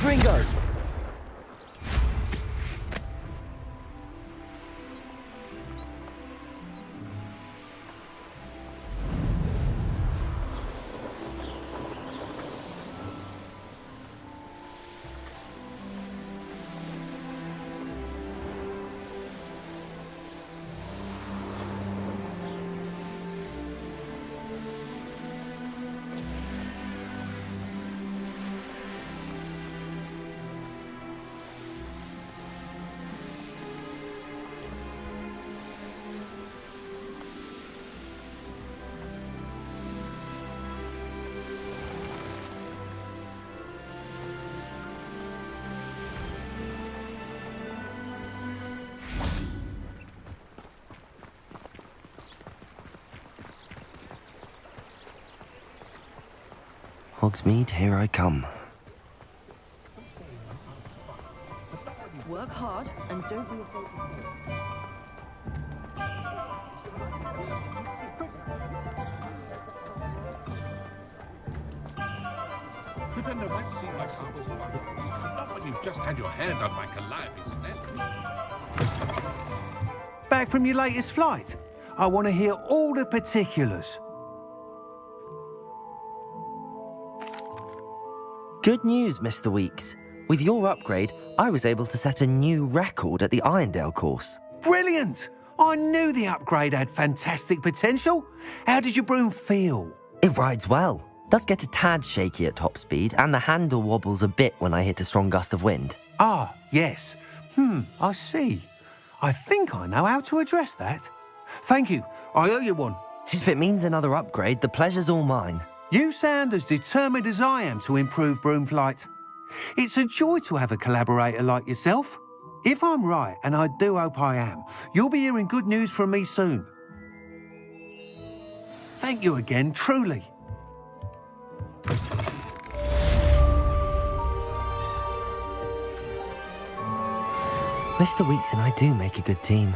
Ringo! Hogsmeade, here I come. Work hard and don't be afraid Pretender might seem like harmless fun, but not when you've just had your hair done by Calliope Snell. Back from your latest flight? I want to hear all the particulars. Good news, Mr. Weeks. With your upgrade, I was able to set a new record at the Irondale course. Brilliant! I knew the upgrade had fantastic potential. How did your broom feel? It rides well. Does get a tad shaky at top speed, and the handle wobbles a bit when I hit a strong gust of wind. Ah, yes. I see. I think I know how to address that. Thank you. I owe you one. If it means another upgrade, the pleasure's all mine. You sound as determined as I am to improve broom flight. It's a joy to have a collaborator like yourself. If I'm right, and I do hope I am, you'll be hearing good news from me soon. Thank you again, truly. Mr. Weeks and I do make a good team.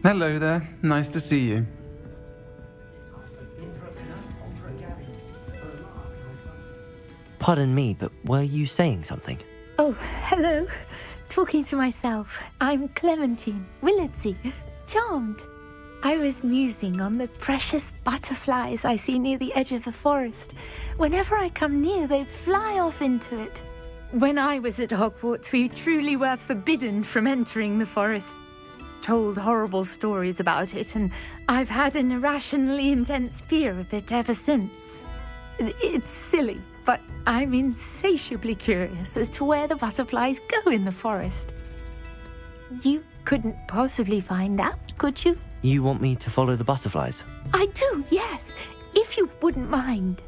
Hello there. Nice to see you. Pardon me, but were you saying something? Oh, hello. Talking to myself. I'm Clementine Willardsey. Charmed. I was musing on the precious butterflies I see near the edge of the forest. Whenever I come near, they fly off into it. When I was at Hogwarts, we truly were forbidden from entering the forest. Told horrible stories about it, and I've had an irrationally intense fear of it ever since. It's silly, but I'm insatiably curious as to where the butterflies go in the forest. You couldn't possibly find out, could you? You want me to follow the butterflies? I do, yes, if you wouldn't mind.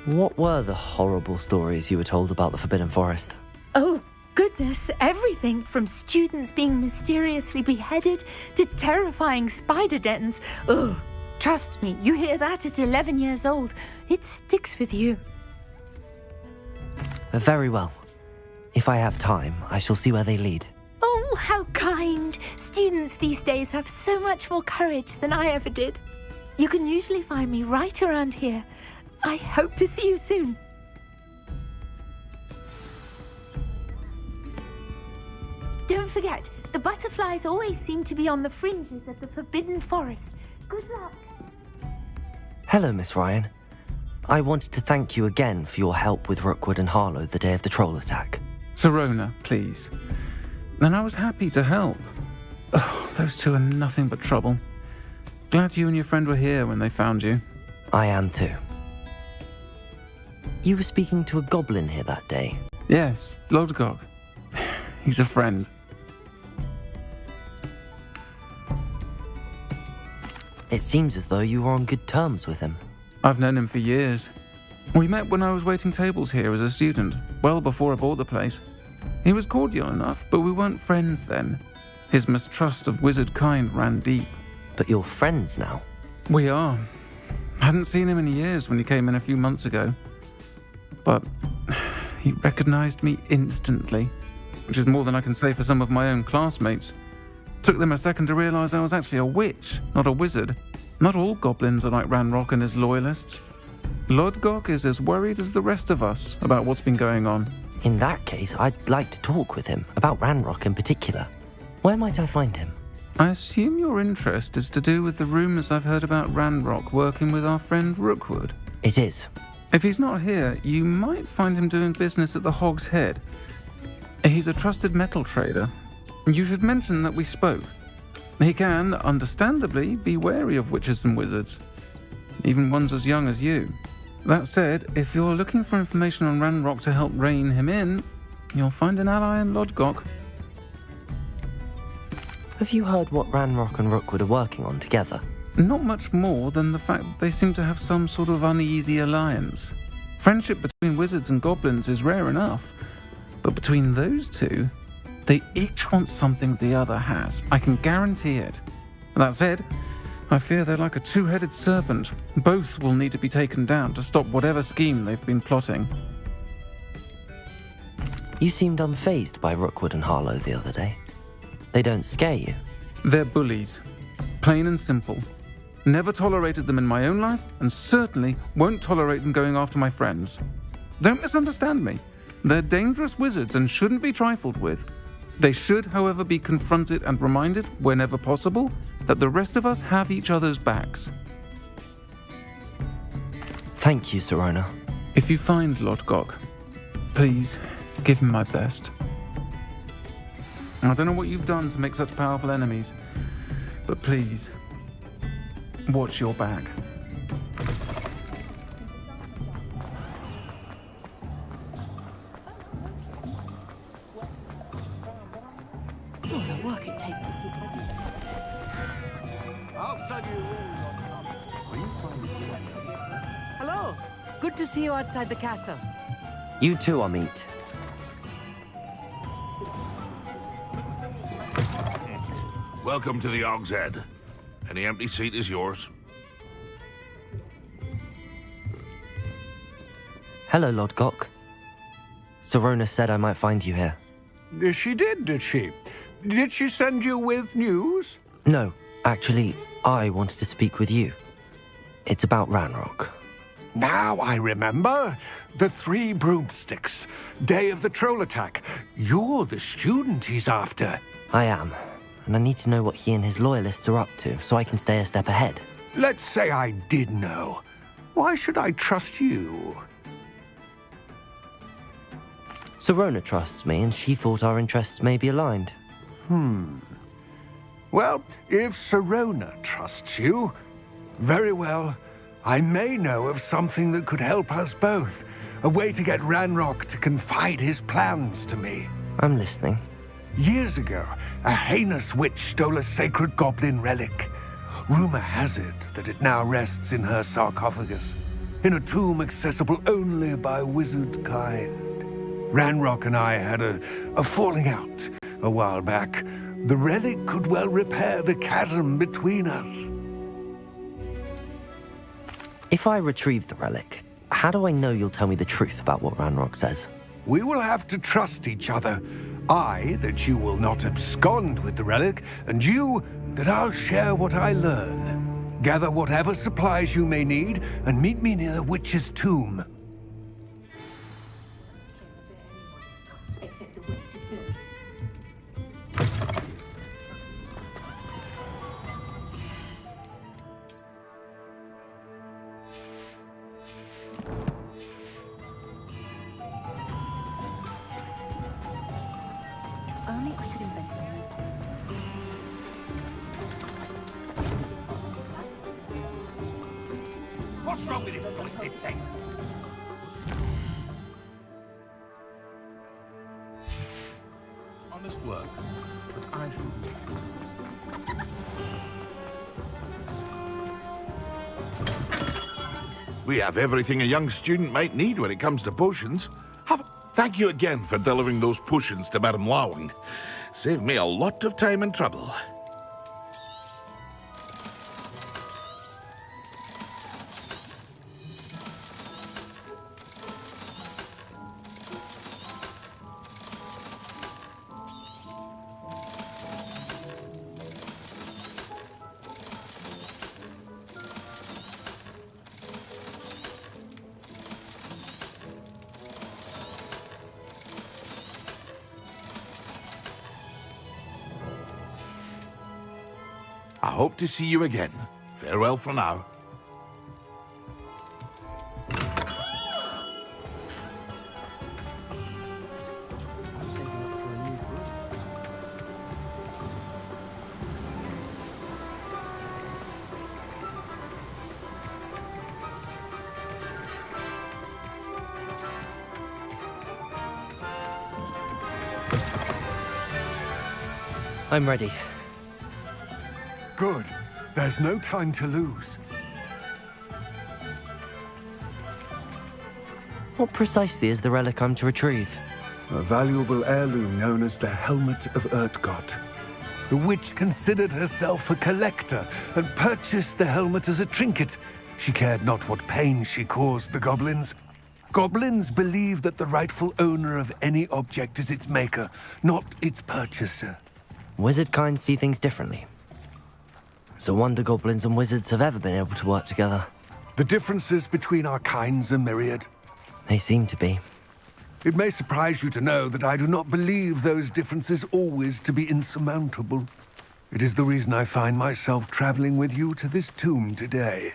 What were the horrible stories you were told about the Forbidden Forest? Oh, goodness, everything from students being mysteriously beheaded to terrifying spider dens. Ugh, trust me, you hear that at 11 years old, it sticks with you. Very well. If I have time, I shall see where they lead. Oh, how kind. Students these days have so much more courage than I ever did. You can usually find me right around here. I hope to see you soon. Don't forget, the butterflies always seem to be on the fringes of the Forbidden Forest. Good luck. Hello, Miss Ryan. I wanted to thank you again for your help with Rookwood and Harlow the day of the troll attack. Serona, please. And I was happy to help. Oh, those two are nothing but trouble. Glad you and your friend were here when they found you. I am too. You were speaking to a goblin here that day. Yes, Lodgok. He's a friend. It seems as though you were on good terms with him. I've known him for years. We met when I was waiting tables here as a student, well before I bought the place. He was cordial enough, but we weren't friends then. His mistrust of wizard kind ran deep. But you're friends now. We are. Hadn't seen him in years when he came in a few months ago. But He recognized me instantly, which is more than I can say for some of my own classmates. Took them a second to realize I was actually a witch, not a wizard. Not all goblins are like Ranrock and his loyalists. Lodgok is as worried as the rest of us about what's been going on. In that case, I'd like to talk with him, about Ranrock in particular. Where might I find him? I assume your interest is to do with the rumors I've heard about Ranrock working with our friend Rookwood. It is. If he's not here, you might find him doing business at the Hog's Head. He's a trusted metal trader. You should mention that we spoke. He can, understandably, be wary of witches and wizards, even ones as young as you. That said, if you're looking for information on Ranrock to help rein him in, you'll find an ally in Lodgok. Have you heard what Ranrock and Rookwood are working on together? Not much more than the fact that they seem to have some sort of uneasy alliance. Friendship between wizards and goblins is rare enough, but between those two, they each want something the other has. I can guarantee it. That said, I fear they're like a two-headed serpent. Both will need to be taken down to stop whatever scheme they've been plotting. You seemed unfazed by Rookwood and Harlow the other day. They don't scare you. They're bullies. Plain and simple. Never tolerated them in my own life, and certainly won't tolerate them going after my friends. Don't misunderstand me. They're dangerous wizards and shouldn't be trifled with. They should, however, be confronted and reminded, whenever possible, that the rest of us have each other's backs. Thank you, Sirona. If you find Lodgok, please give him my best. I don't know what you've done to make such powerful enemies, but please, watch your back. All the work it takes. I'll send you Hello. Good to see you outside the castle. You too, Amit. Welcome to the Hog's Head. Any empty seat is yours. Hello, Lodgok. Sirona said I might find you here. She did she? Did she send you with news? No, actually, I wanted to speak with you. It's about Ranrock. Now I remember. The 3 broomsticks. Day of the troll attack. You're the student he's after. I am, and I need to know what he and his loyalists are up to so I can stay a step ahead. Let's say I did know. Why should I trust you? Sirona trusts me, and she thought our interests may be aligned. Well, if Sirona trusts you, very well. I may know of something that could help us both. A way to get Ranrock to confide his plans to me. I'm listening. Years ago, a heinous witch stole a sacred goblin relic. Rumor has it that it now rests in her sarcophagus, in a tomb accessible only by wizard kind. Ranrock and I had a falling out a while back. The relic could well repair the chasm between us. If I retrieve the relic, how do I know you'll tell me the truth about what Ranrock says? We will have to trust each other. I, that you will not abscond with the relic, and you, that I'll share what I learn. Gather whatever supplies you may need, and meet me near the witch's tomb. Except the way to do. Only I could invent one. What's wrong with this twisted thing? Honest work, but I We have everything a young student might need when it comes to potions. Thank you again for delivering those potions to Madame Lawing. Saved me a lot of time and trouble. hope to see you again. Farewell for now. I'm ready. Good. There's no time to lose. What precisely is the relic I'm to retrieve? A valuable heirloom known as the Helmet of Urtkot. The witch considered herself a collector and purchased the helmet as a trinket. She cared not what pain she caused the goblins. Goblins believe that the rightful owner of any object is its maker, not its purchaser. Wizard kind see things differently. It's a wonder goblins and wizards have ever been able to work together. The differences between our kinds are myriad. They seem to be. It may surprise you to know that I do not believe those differences always to be insurmountable. It is the reason I find myself traveling with you to this tomb today.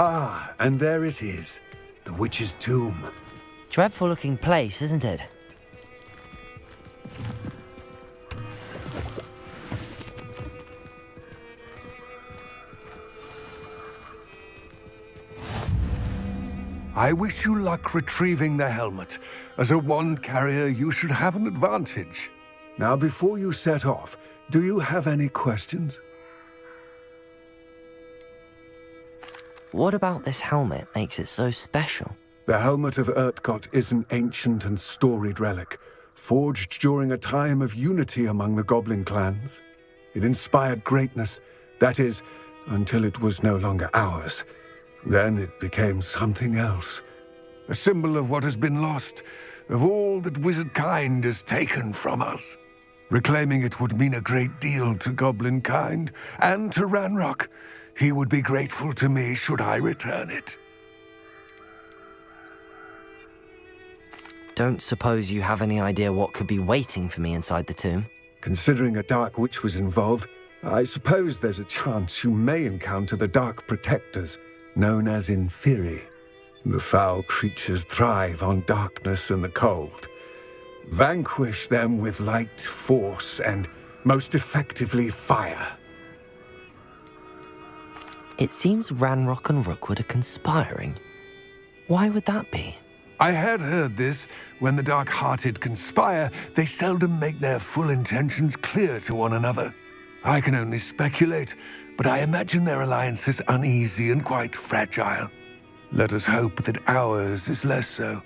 Ah, and there it is, the witch's tomb. Dreadful looking place, isn't it? I wish you luck retrieving the helmet. As a wand carrier, you should have an advantage. Now, before you set off, do you have any questions? What about this helmet makes it so special? The Helmet of Urtkot is an ancient and storied relic, forged during a time of unity among the goblin clans. It inspired greatness, that is, until it was no longer ours. Then it became something else. A symbol of what has been lost, of all that wizard kind has taken from us. Reclaiming it would mean a great deal to goblin kind, and to Ranrock. He would be grateful to me should I return it. Don't suppose you have any idea what could be waiting for me inside the tomb? Considering a dark witch was involved, I suppose there's a chance you may encounter the Dark Protectors, known as Inferi. The foul creatures thrive on darkness and the cold. Vanquish them with light, force, and most effectively fire. It seems Ranrock and Rookwood are conspiring. Why would that be? I had heard this. When the dark-hearted conspire, they seldom make their full intentions clear to one another. I can only speculate, but I imagine their alliance is uneasy and quite fragile. Let us hope that ours is less so.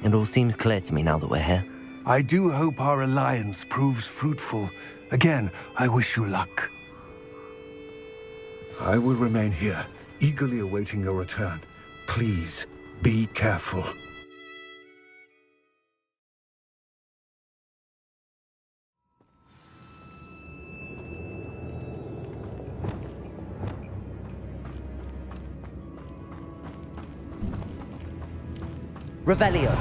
It all seems clear to me now that we're here. I do hope our alliance proves fruitful. Again, I wish you luck. I will remain here, eagerly awaiting your return. Please, be careful. Revelio.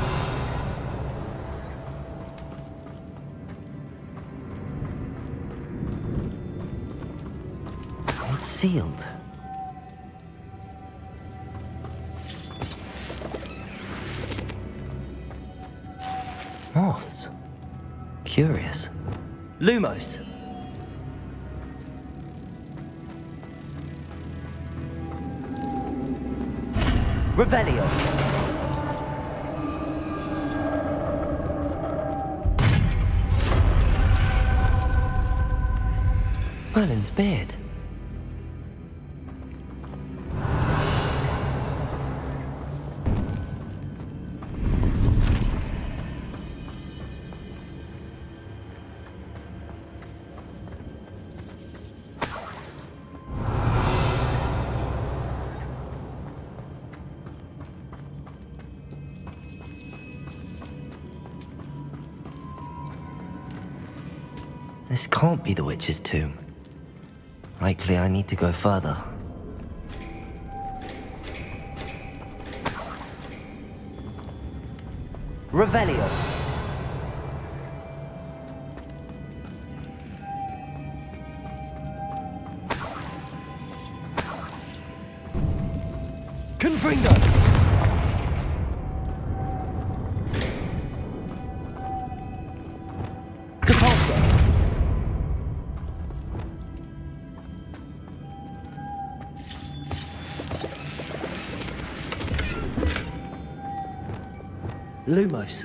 It's sealed. Curious. Lumos. Revelio. Merlin's beard. This can't be the witch's tomb. Likely I need to go further. Revelio. Confringo. Depulso. Lumos.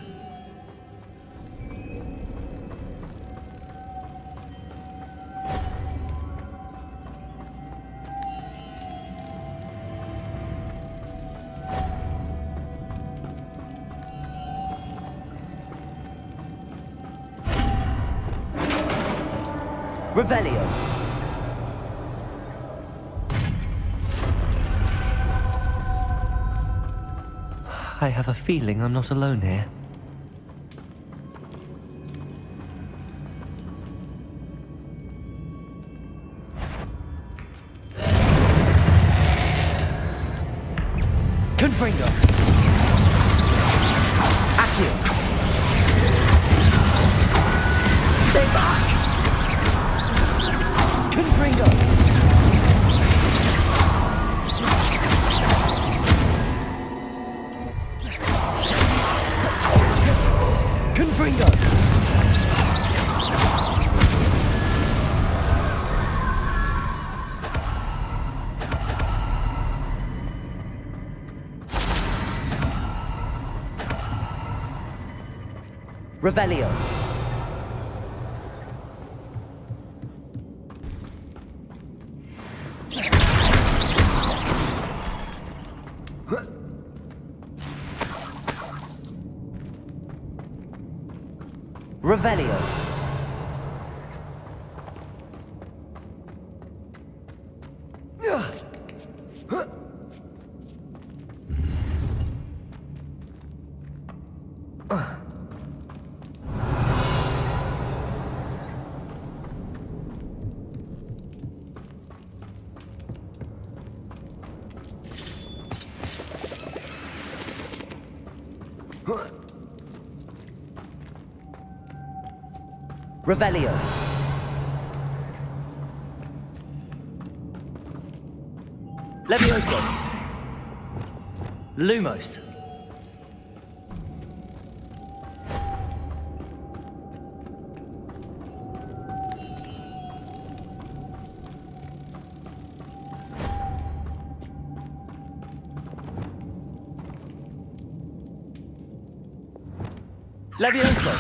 Revelio. I have a feeling I'm not alone here. Confringo. Accio. Stay back. Confringo. Confringo. Revelio. Revelio. Revelio. Levioso. Lumos. Levioso.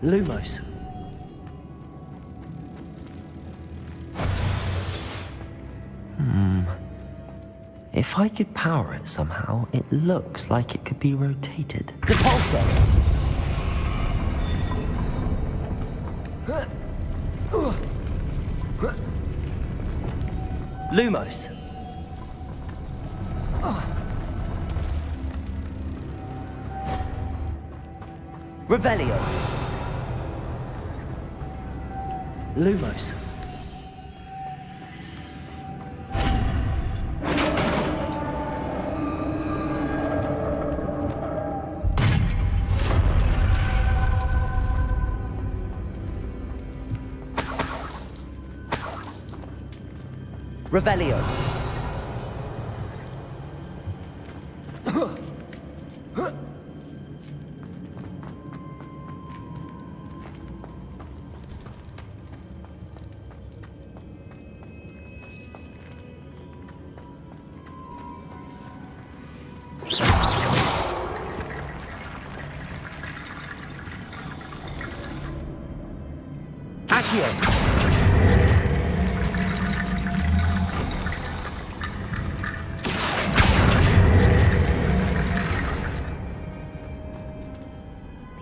Lumos. If I could power it somehow, it looks like it could be rotated. Depulso. Lumos. Revelio. Lumos. Revelio. Accio.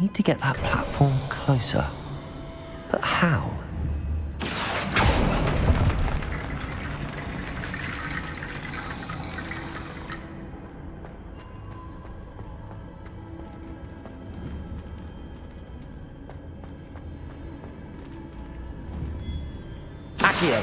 Need to get that platform closer. But how? Accio.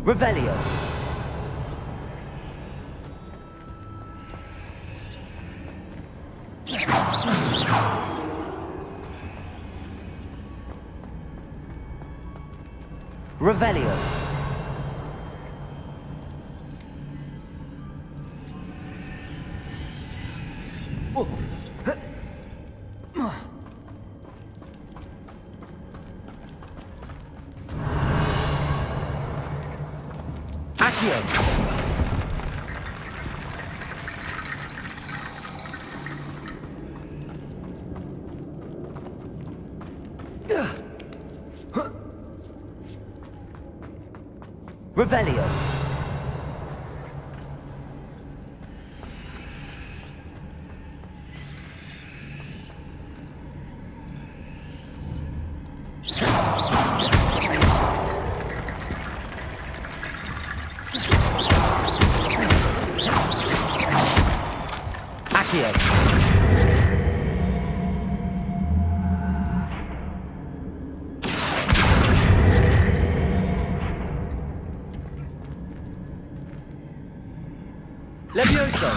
Revelio. Revelio. Accio. Revelio. Accio. Levioso.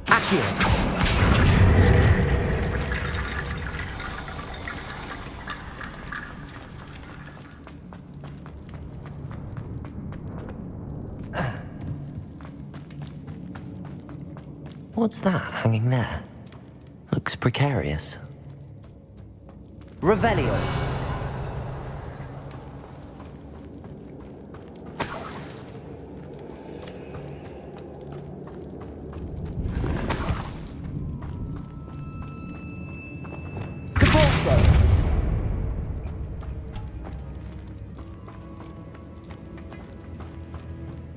Accio. What's that hanging there? Looks precarious. Revelio.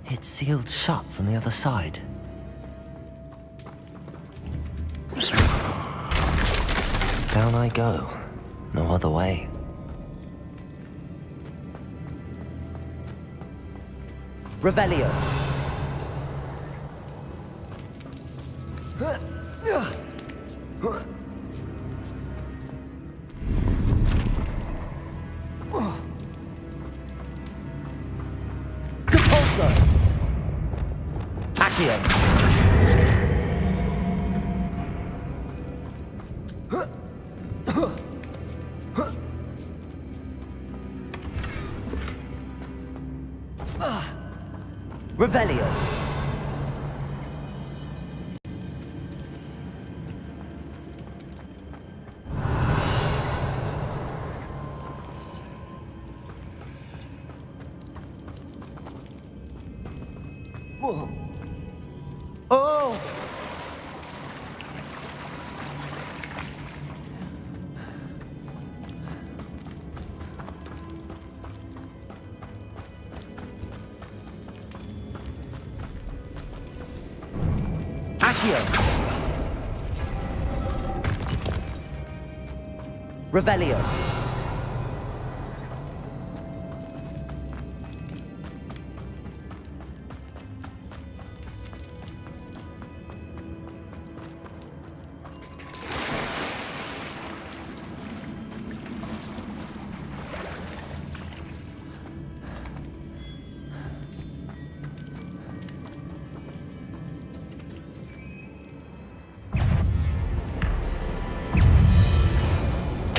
It's sealed shut from the other side. Down I go. No other way. Revelio. Accio. Revelio. Whoa. Oh! Accio. Revelio.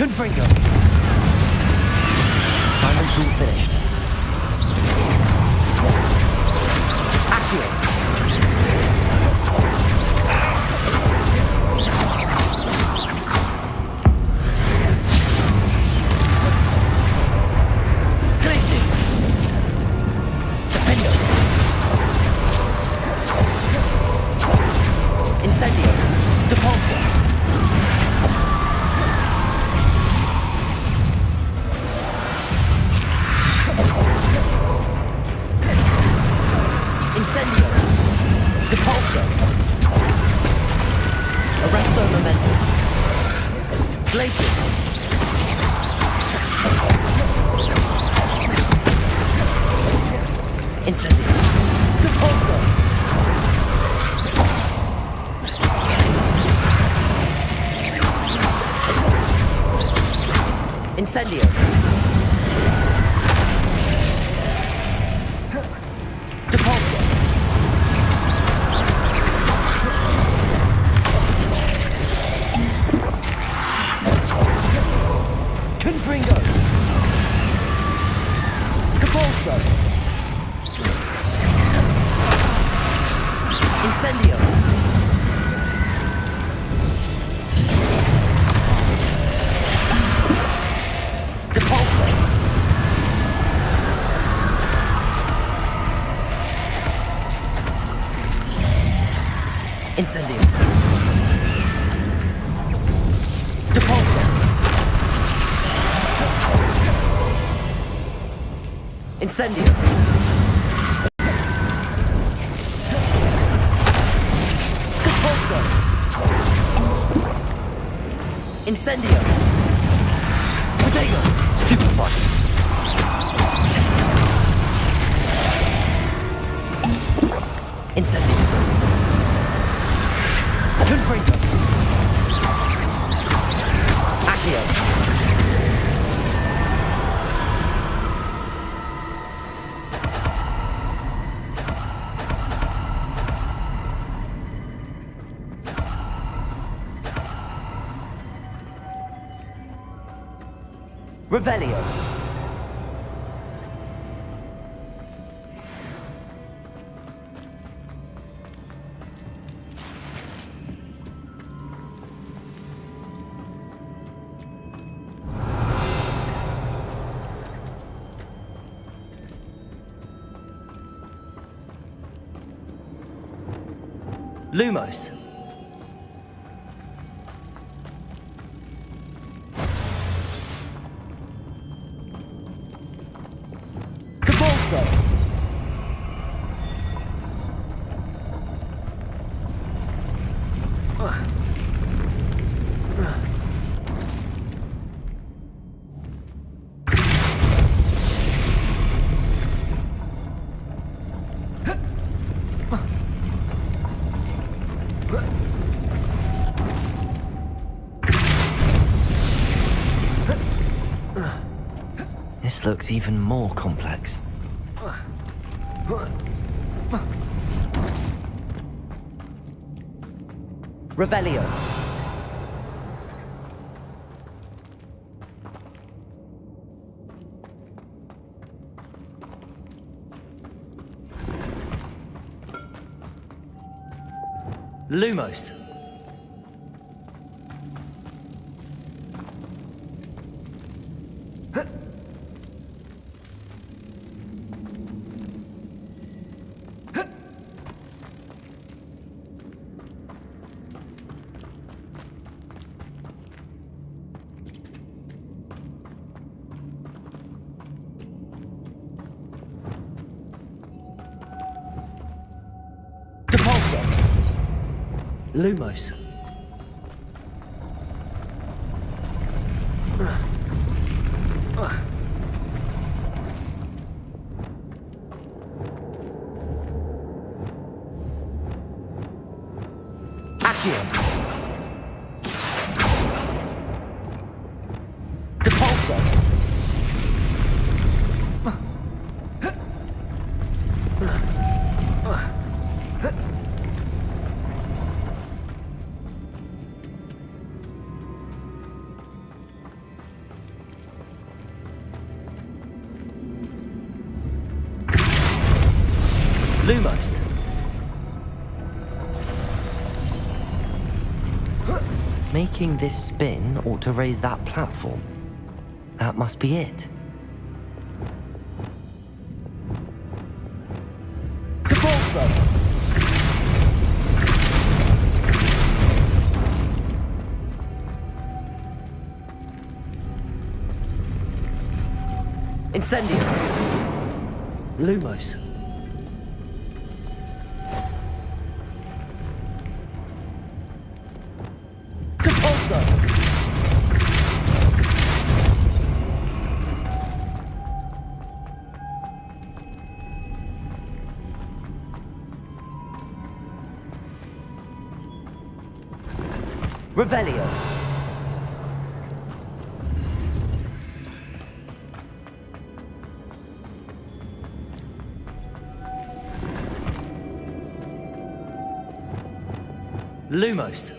Confringo. Silent tool finished. Accio. Glacis. Defendo. Incendio. Depulso. Incendio. Depulso. Arresto momentum. Glacius. Incendio. Depulso. Incendio. Depulso. Confringo. Depulso. Incendio. Depulso. Incendio. Depulso. Incendio. Depulso. Incendio. Potato. Stupefy. Incendio. Confringo. Accio. Revelio. Lumos. Depulso. This looks even more complex. Revelio. Lumos. Depulso. Lumos. Accio. Depulso. Making this spin ought to raise that platform. That must be it. Depulso! Incendio! Lumos! Depulso! Revelio! Lumos.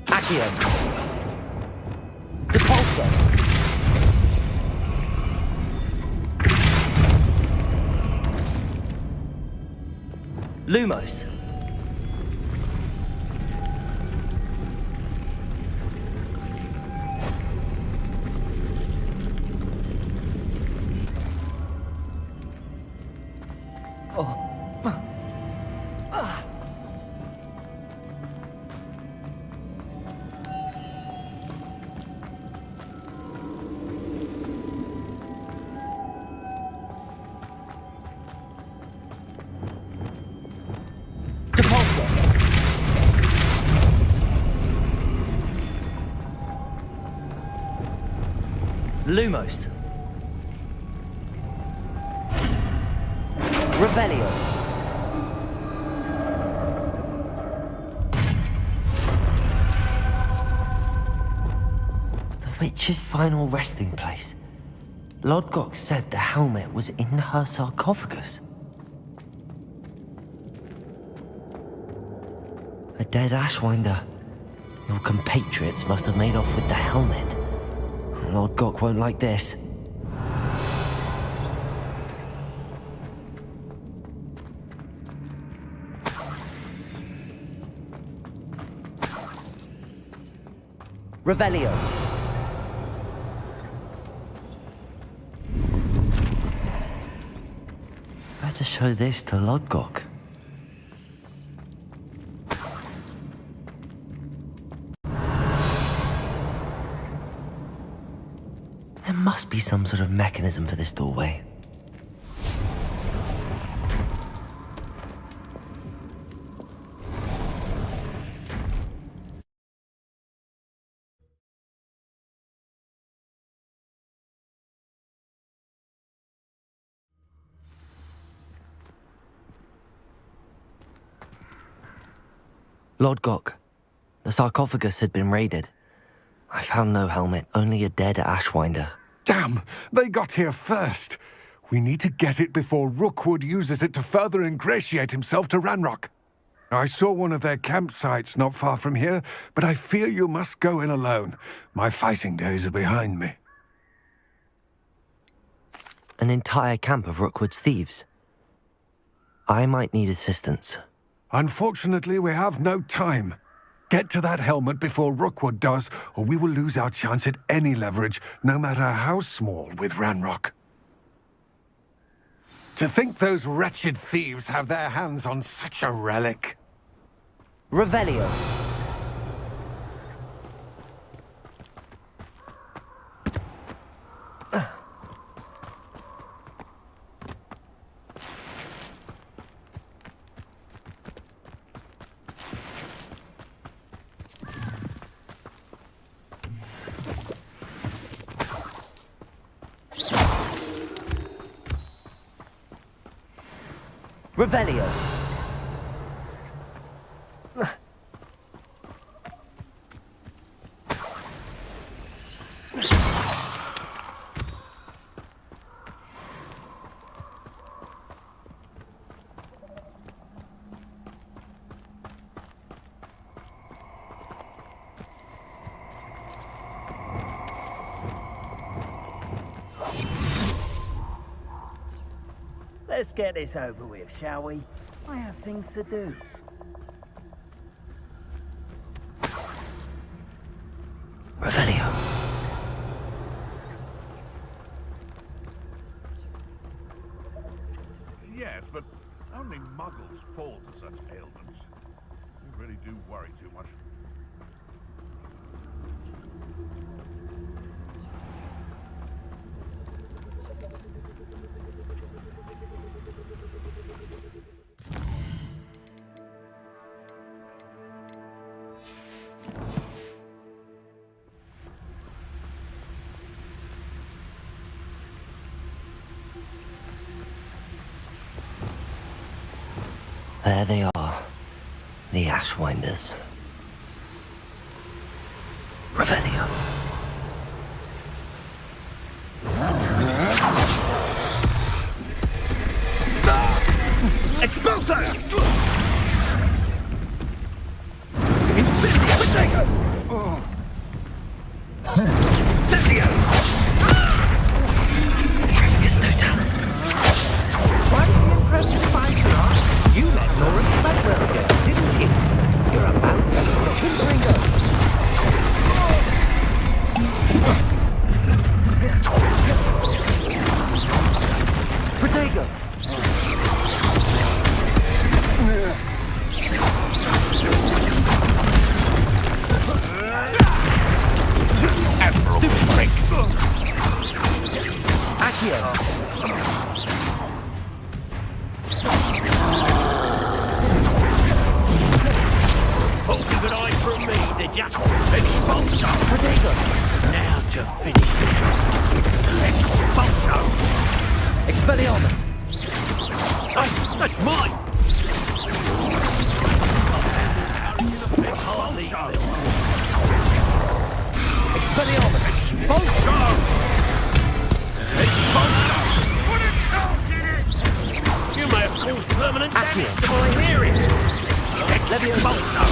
Accio. Depulso. Lumos. Depulso. Lumos. Revelio. The witch's final resting place. Lodgok said the helmet was in her sarcophagus. A dead Ashwinder. Your compatriots must have made off with the helmet. Lord Gok won't like this. Revelio. Better show this to Lodgok. There must be some sort of mechanism for this doorway. Lord Gok, the sarcophagus had been raided. I found no helmet, only a dead Ashwinder. Damn! They got here first. We need to get it before Rookwood uses it to further ingratiate himself to Ranrock. I saw one of their campsites not far from here, but I fear you must go in alone. My fighting days are behind me. An entire camp of Rookwood's thieves. I might need assistance. Unfortunately, we have no time. Get to that helmet before Rookwood does, or we will lose our chance at any leverage, no matter how small, with Ranrock. To think those wretched thieves have their hands on such a relic. Revelio. Revelio. Let's get this over with, shall we? I have things to do. Revelio. Yes, but only muggles fall to such ailments. You really do worry too much. There they are, the Ashwinders. Revelio. Expulso! Incendio! Potato! Incendio! Trevicus Totalis. Quite the impressive fighter, huh? You met Laura Bagwell girl, didn't you? You're about to look at Ringo. Protego. Stupid prick! Accio. Thought you could hide from me, did ya? Expulso! Protego. Now to finish the job. Expulso! Expelliarmus. That's mine! Expelliarmus. Expulso! Expulso! You may have caused permanent damage to my hearing! Expulso!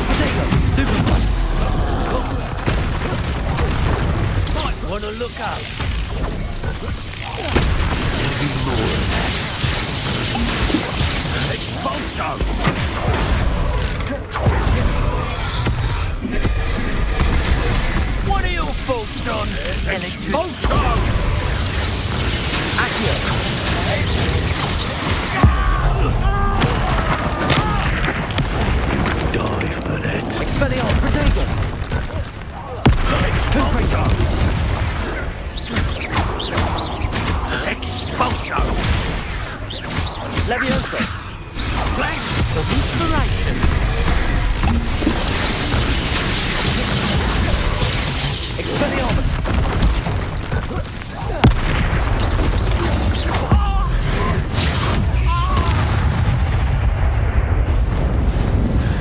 Stupid one. Might want to look up. Expulso! What are your thoughts on Expulso? Accio. Die for that. Expelliarmus. Protego. Expulso! Expulso! Levioso. Flash of inspiration! Expelliarmus.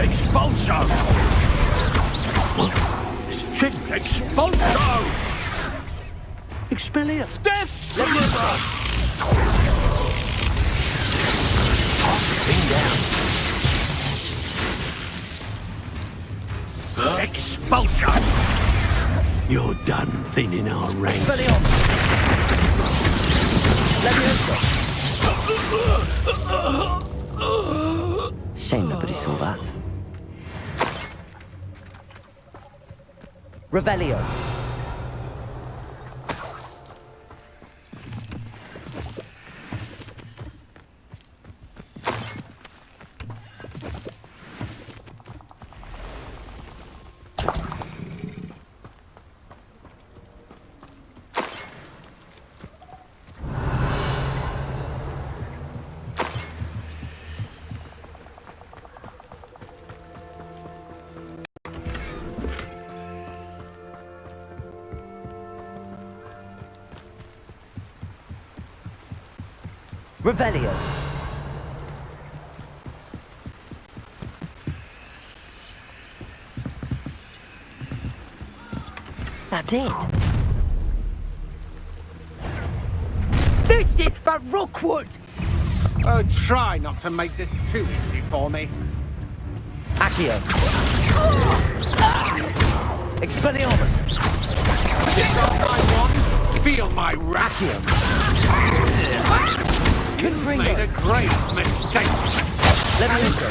Expulso! Expulso! Expelliarmus! Death! Levioso! Thing down. Expulso! You're done thinning our ranks. Expelliarmus. Levioso. Shame nobody saw that. Revelio. Revelio. That's it. This is for Rookwood! Oh, try not to make this too easy for me. Accio. Expelliarmus. This on my one, feel my rack. Accio. You've made a great mistake. Levioso.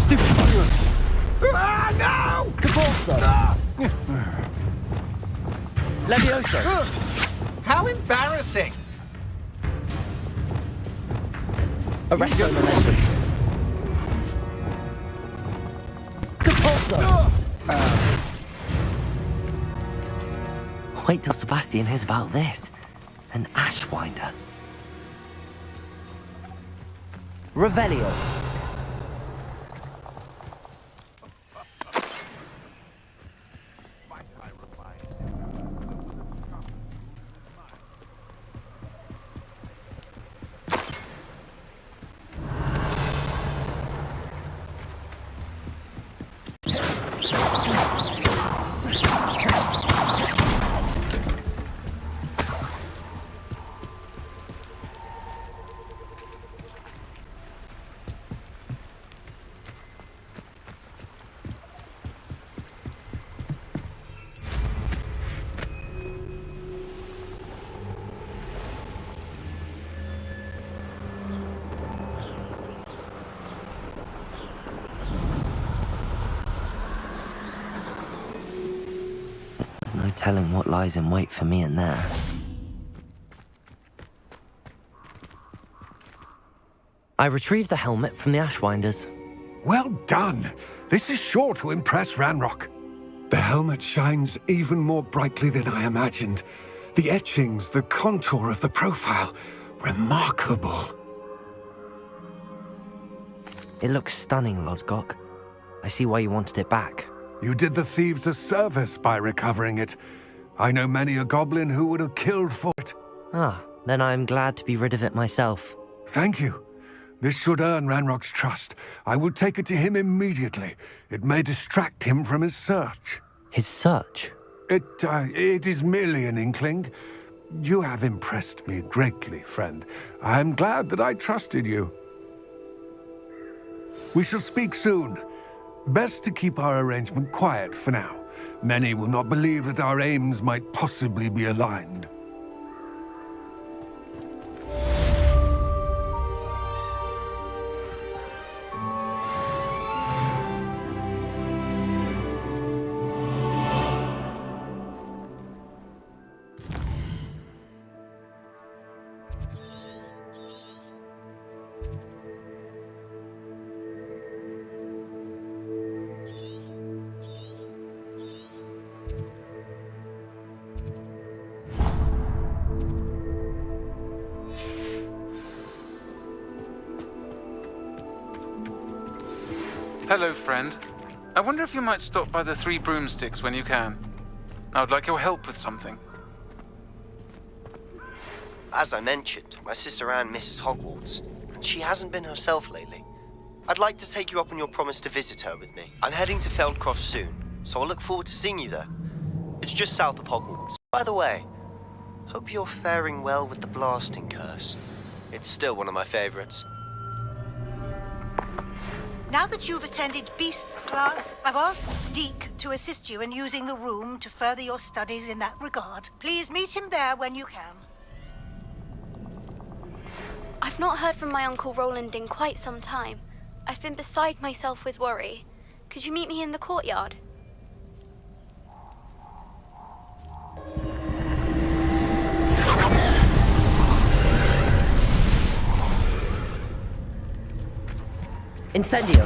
Stupid. Ah, no! Compulso. Levioso. How embarrassing! Arresto momentum. Compulso. Wait till Sebastian hears about this. An Ashwinder. Revelio. There's no telling what lies in wait for me in there. I retrieved the helmet from the Ashwinders. Well done. This is sure to impress Ranrock. The helmet shines even more brightly than I imagined. The etchings, the contour of the profile, remarkable. It looks stunning, Lodgok. I see why you wanted it back. You did the thieves a service by recovering it. I know many a goblin who would have killed for it. Ah, then I'm glad to be rid of it myself. Thank you. This should earn Ranrock's trust. I will take it to him immediately. It may distract him from his search. His search? It is merely an inkling. You have impressed me greatly, friend. I am glad that I trusted you. We shall speak soon. Best to keep our arrangement quiet for now. Many will not believe that our aims might possibly be aligned. Hello, friend. I wonder if you might stop by the Three Broomsticks when you can. I would like your help with something. As I mentioned, my sister Anne misses Hogwarts, and she hasn't been herself lately. I'd like to take you up on your promise to visit her with me. I'm heading to Feldcroft soon, so I'll look forward to seeing you there. It's just south of Hogwarts. By the way, hope you're faring well with the blasting curse. It's still one of my favorites. Now that you've attended Beasts class, I've asked Deke to assist you in using the room to further your studies in that regard. Please meet him there when you can. I've not heard from my Uncle Roland in quite some time. I've been beside myself with worry. Could you meet me in the courtyard? Incendio.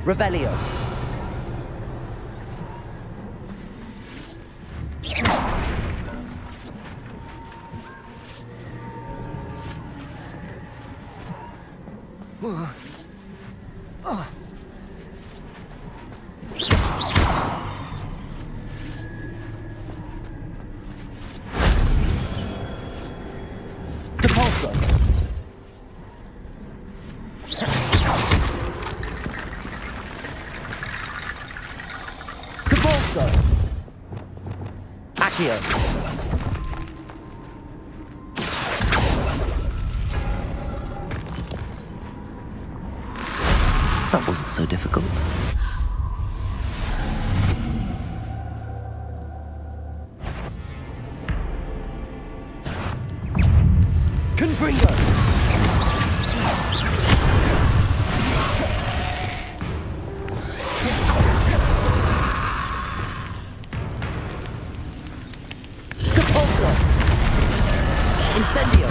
Revelio. Depulso. Depulso. Accio. That wasn't so difficult. Confringo! Capulso! Incendio!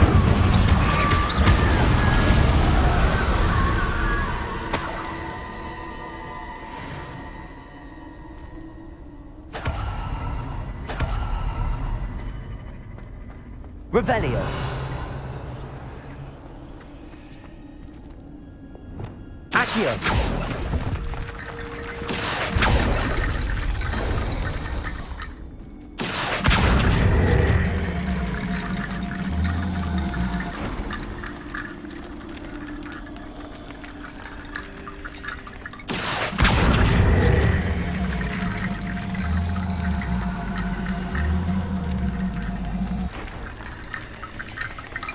Revelio. Accio.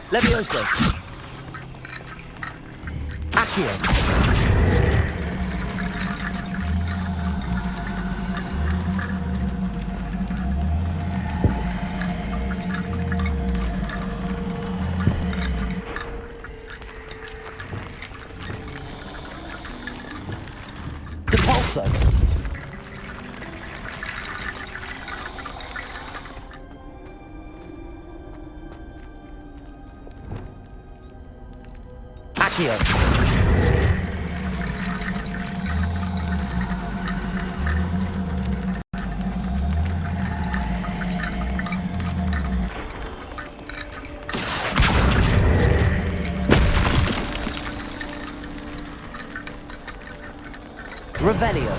Levioso. Accio. Depulso. Accio. Revelio.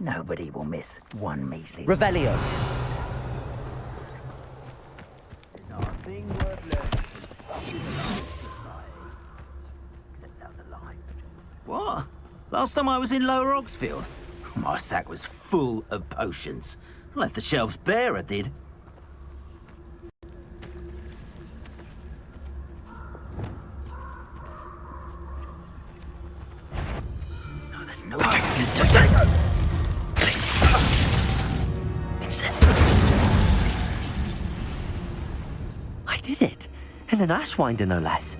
Nobody will miss one measly. Revelio. Not a thing worth learning. Except down the line. What? Last time I was in Lower Oxfield, my sack was full of potions. I left the shelves bare, I did. No, there's no way for this to take. I did it! In an Ashwinder, no less.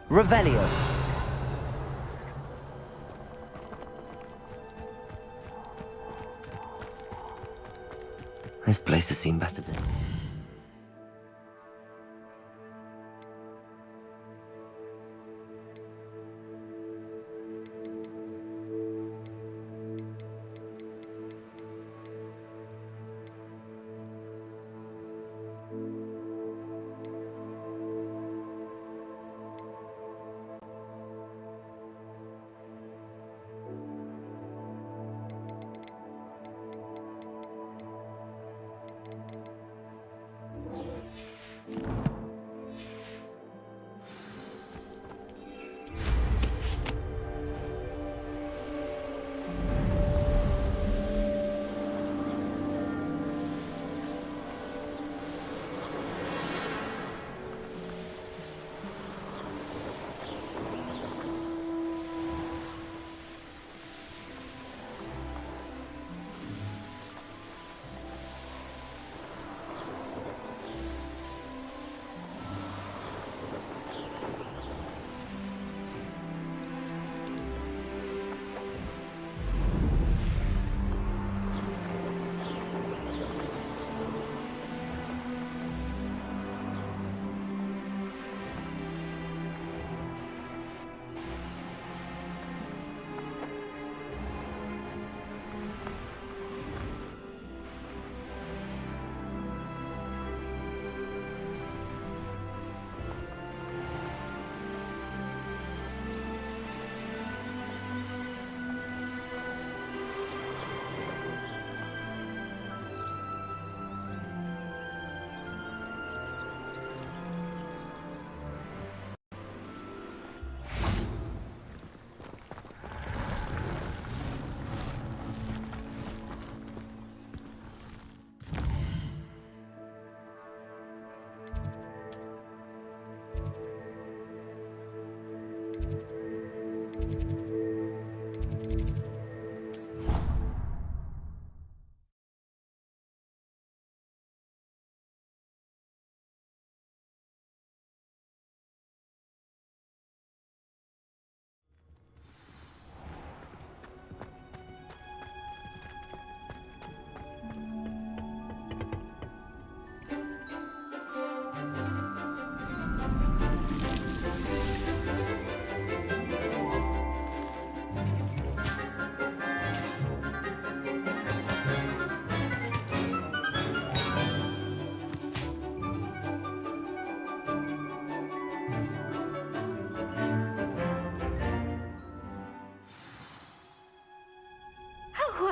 Revelio. This place has seen better days.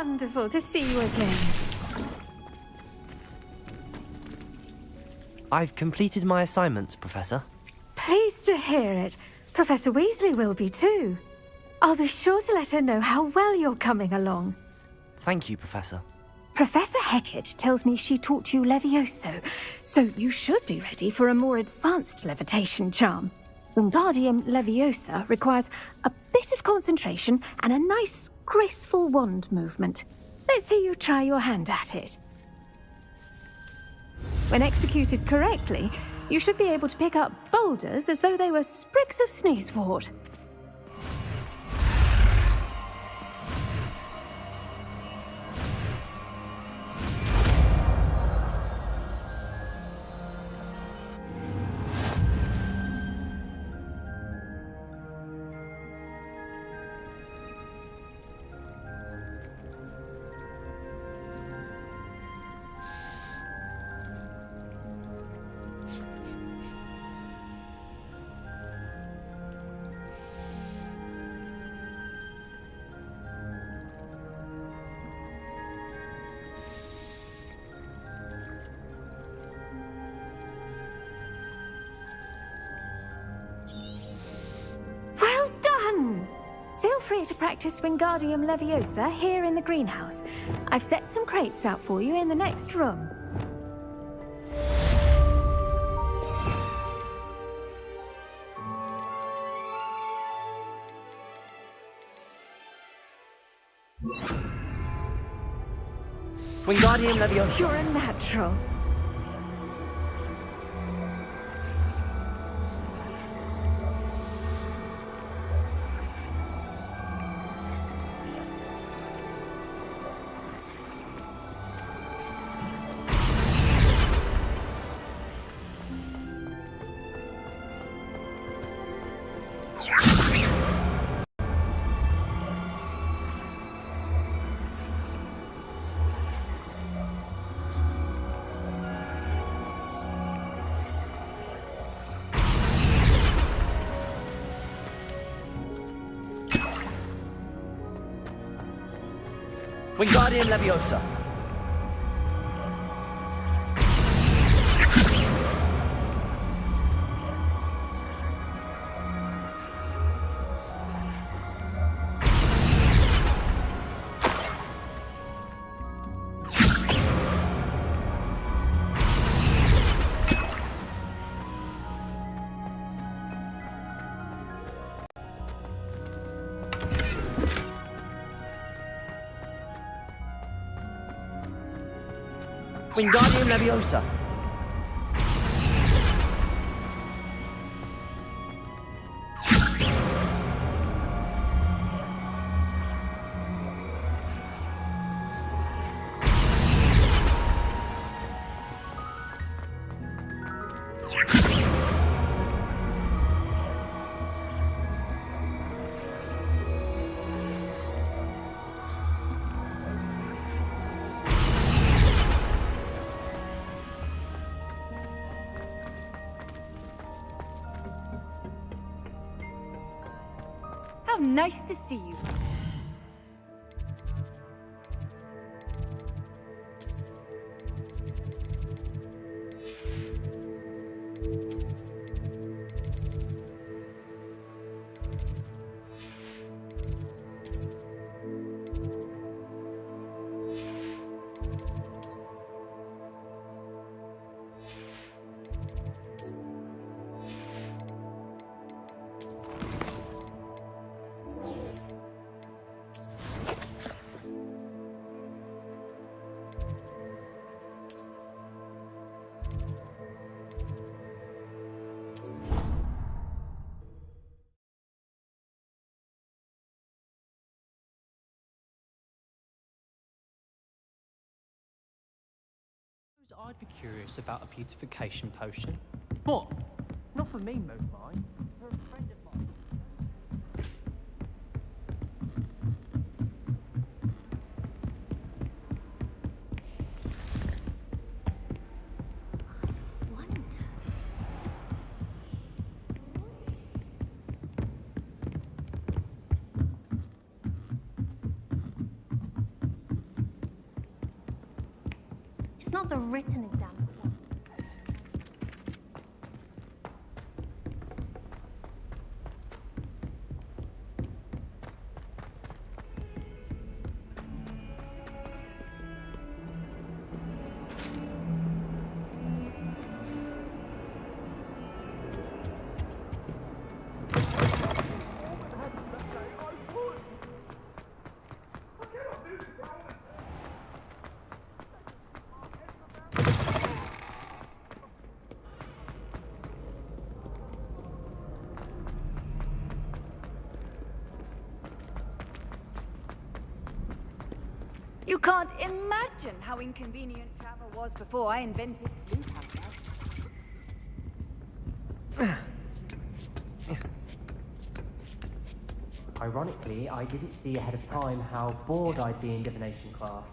wonderful to see you again. I've completed my assignments, Professor. Pleased to hear it. Professor Weasley will be too. I'll be sure to let her know how well you're coming along. Thank you, Professor. Professor Hecat tells me she taught you Levioso, so you should be ready for a more advanced levitation charm. Wingardium Leviosa requires a bit of concentration and a nice, graceful wand movement. Let's see you try your hand at it. When executed correctly, you should be able to pick up boulders as though they were sprigs of sneezewort. Well done! Feel free to practice Wingardium Leviosa here in the greenhouse. I've set some crates out for you in the next room. Wingardium Leviosa. You're a natural. Wingardium Leviosa. Wingardium Leviosa. How nice to see you. I'd be curious about a beautification potion. But not for me, most mine. For a friend of mine. not the written exam. You can't imagine how inconvenient travel was before I invented blue powder. Ironically, I didn't see ahead of time how bored I'd be in divination class.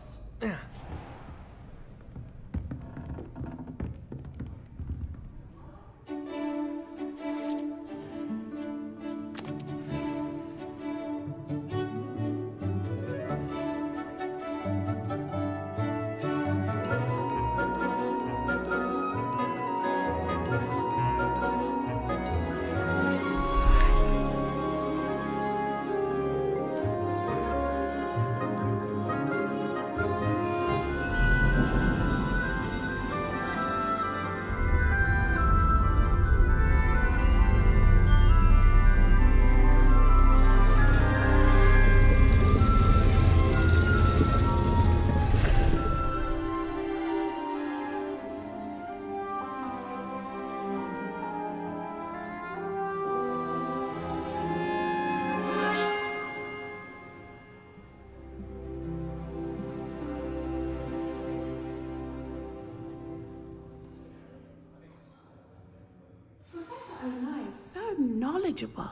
So knowledgeable.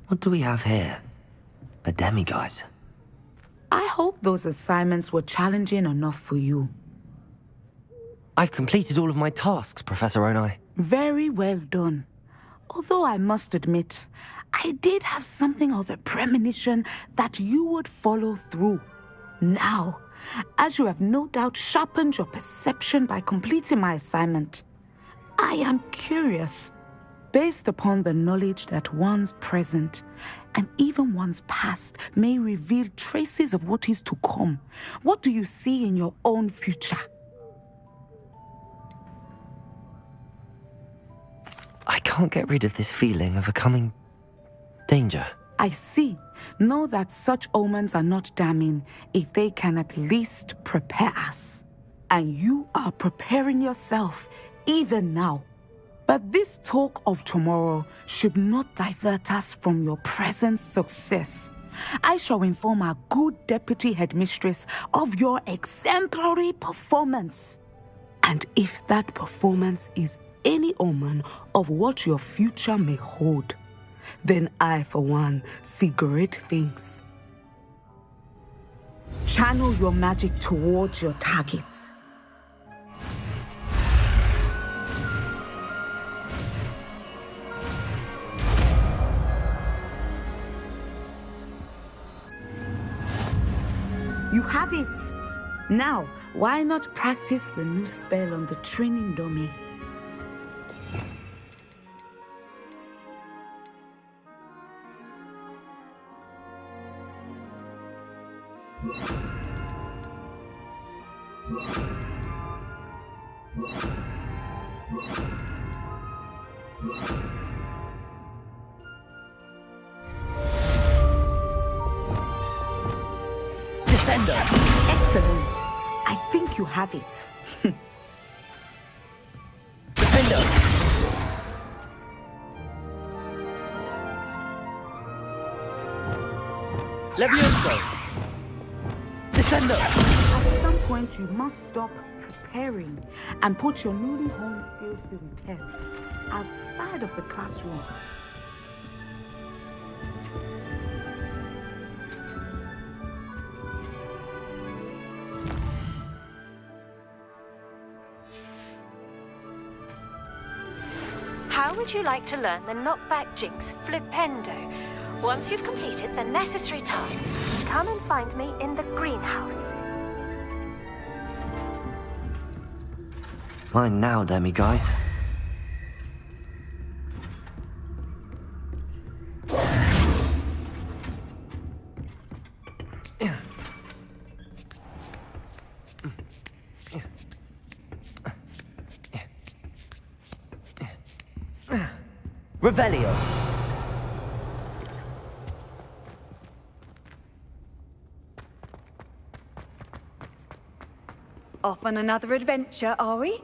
What do we have here? A demiguise. I hope those assignments were challenging enough for you. I've completed all of my tasks, Professor Onai. Very well done. Although I must admit, I did have something of a premonition that you would follow through. Now, as you have no doubt sharpened your perception by completing my assignment, I am curious, based upon the knowledge that one's present and even one's past may reveal traces of what is to come. What do you see in your own future? I can't get rid of this feeling of a coming danger. I see. Know that such omens are not damning if they can at least prepare us. And you are preparing yourself, even now. But this talk of tomorrow should not divert us from your present success. I shall inform our good deputy headmistress of your exemplary performance. And if that performance is any omen of what your future may hold, then I, for one, see great things. Channel your magic towards your targets. You have it! Now, why not practice the new spell on the training dummy? Descender! Excellent. I think you have it. Defender! Levioso! Descender! At some point, you must stop preparing and put your newly honed skills to the test outside of the classroom. How would you like to learn the knockback jinx flipendo Once you've completed the necessary task, come and find me in the greenhouse. Mine now, Demi guys. Revelio. Off on another adventure, are we?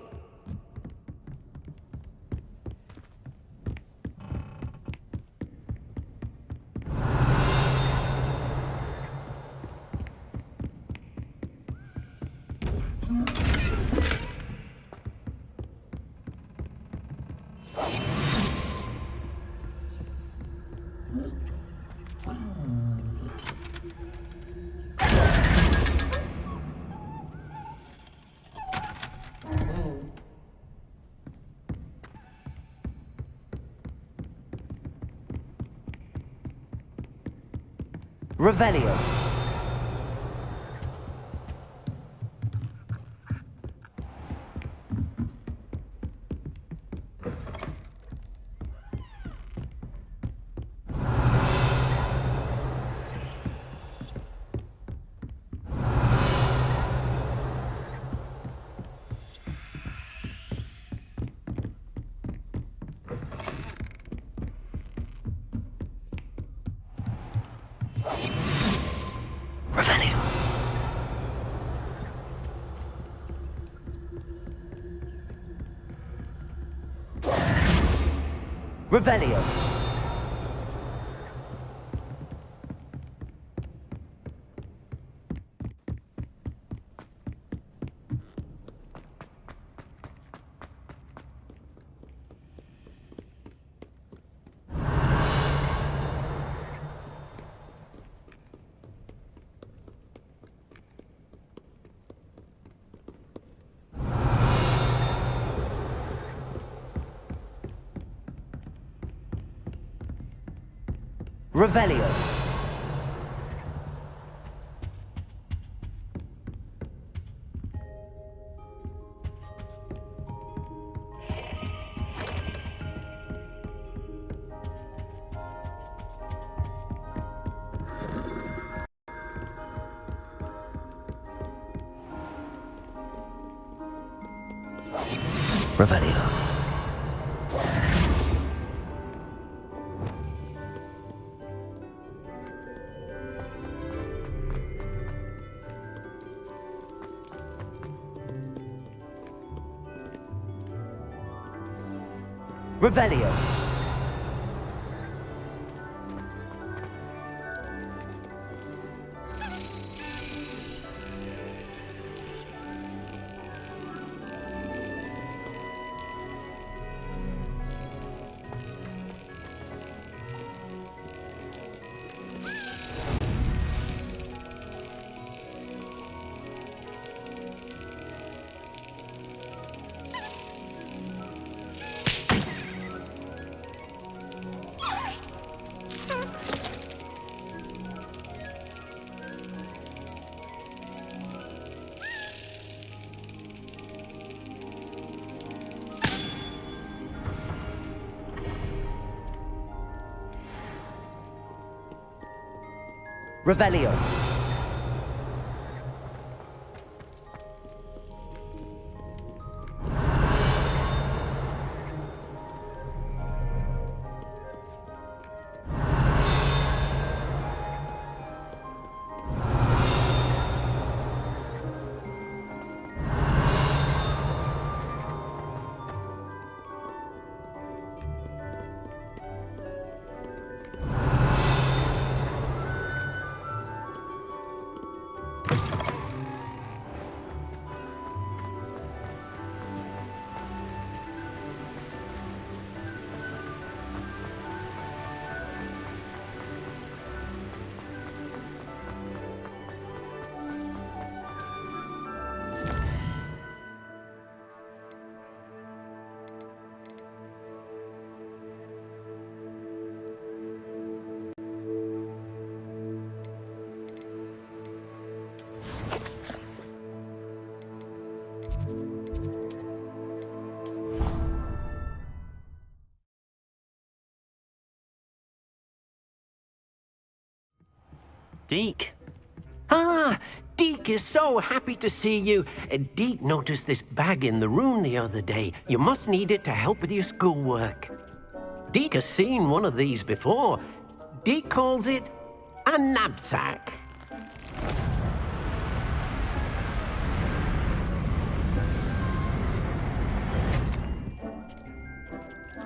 Revelio. Revelio. Revelio. Revelio. Revelio. Revelio. Revelio. Deke. Ah, Deke is so happy to see you. Deke noticed this bag in the room the other day. You must need it to help with your schoolwork. Deke has seen one of these before. Deke calls it a knapsack.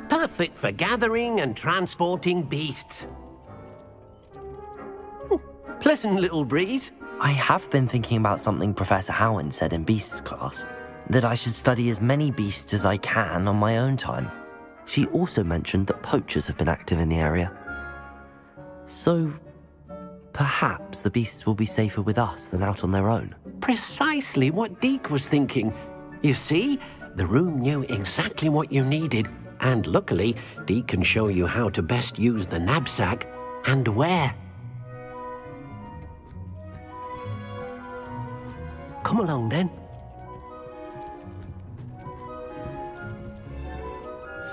Perfect for gathering and transporting beasts. Pleasant little breeze. I have been thinking about something Professor Howard said in Beasts class, that I should study as many beasts as I can on my own time. She also mentioned that poachers have been active in the area. So, perhaps the beasts will be safer with us than out on their own. Precisely what Deke was thinking. You see, the room knew exactly what you needed, and luckily, Deke can show you how to best use the knapsack and where. Come along, then.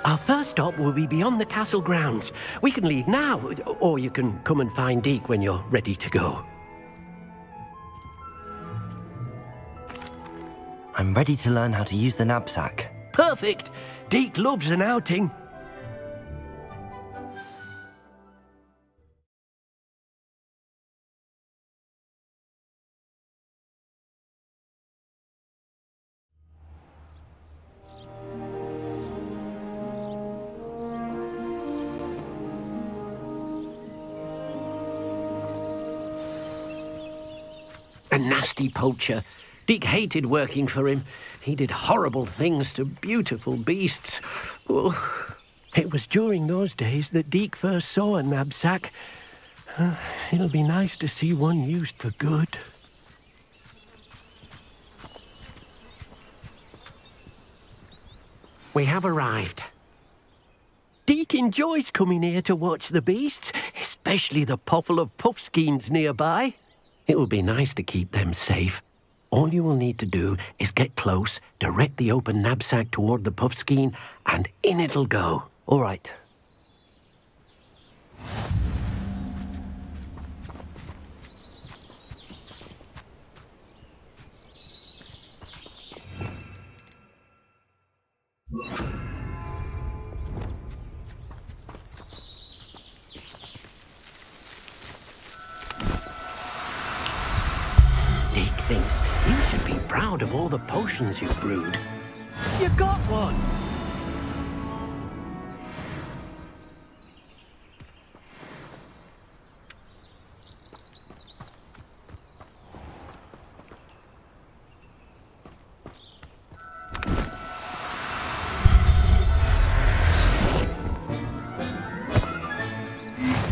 Our first stop will be beyond the castle grounds. We can leave now, or you can come and find Deke when you're ready to go. I'm ready to learn how to use the knapsack. Perfect! Deke loves an outing. A nasty poacher. Deke hated working for him. He did horrible things to beautiful beasts. Oh, it was during those days that Deke first saw a knapsack. It'll be nice to see one used for good. We have arrived. Deke enjoys coming here to watch the beasts, especially the potful of puffskeins nearby. It will be nice to keep them safe. All you will need to do is get close, direct the open knapsack toward the puffskein, and in it'll go. All right. Deke thinks you should be proud of all the potions you've brewed. You got one!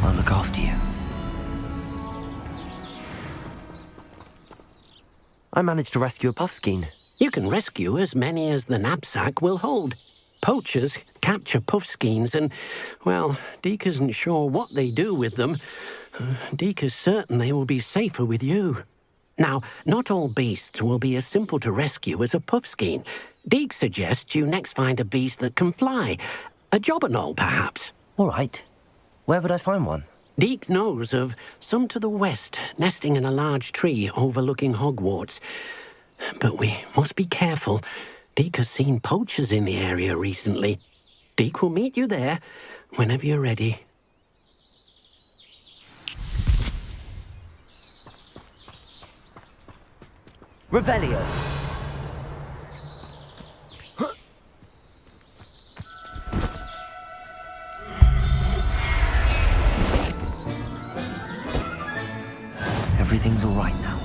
I'll look after you. I managed to rescue a puffskein. You can rescue as many as the knapsack will hold. Poachers capture puffskeins and, well, Deke isn't sure what they do with them. Deke is certain they will be safer with you. Now, not all beasts will be as simple to rescue as a puffskein. Deke suggests you next find a beast that can fly. A jobberknoll, perhaps. All right. Where would I find one? Deke knows of some to the west, nesting in a large tree overlooking Hogwarts. But we must be careful. Deke has seen poachers in the area recently. Deke will meet you there whenever you're ready. Revelio. Everything's all right now.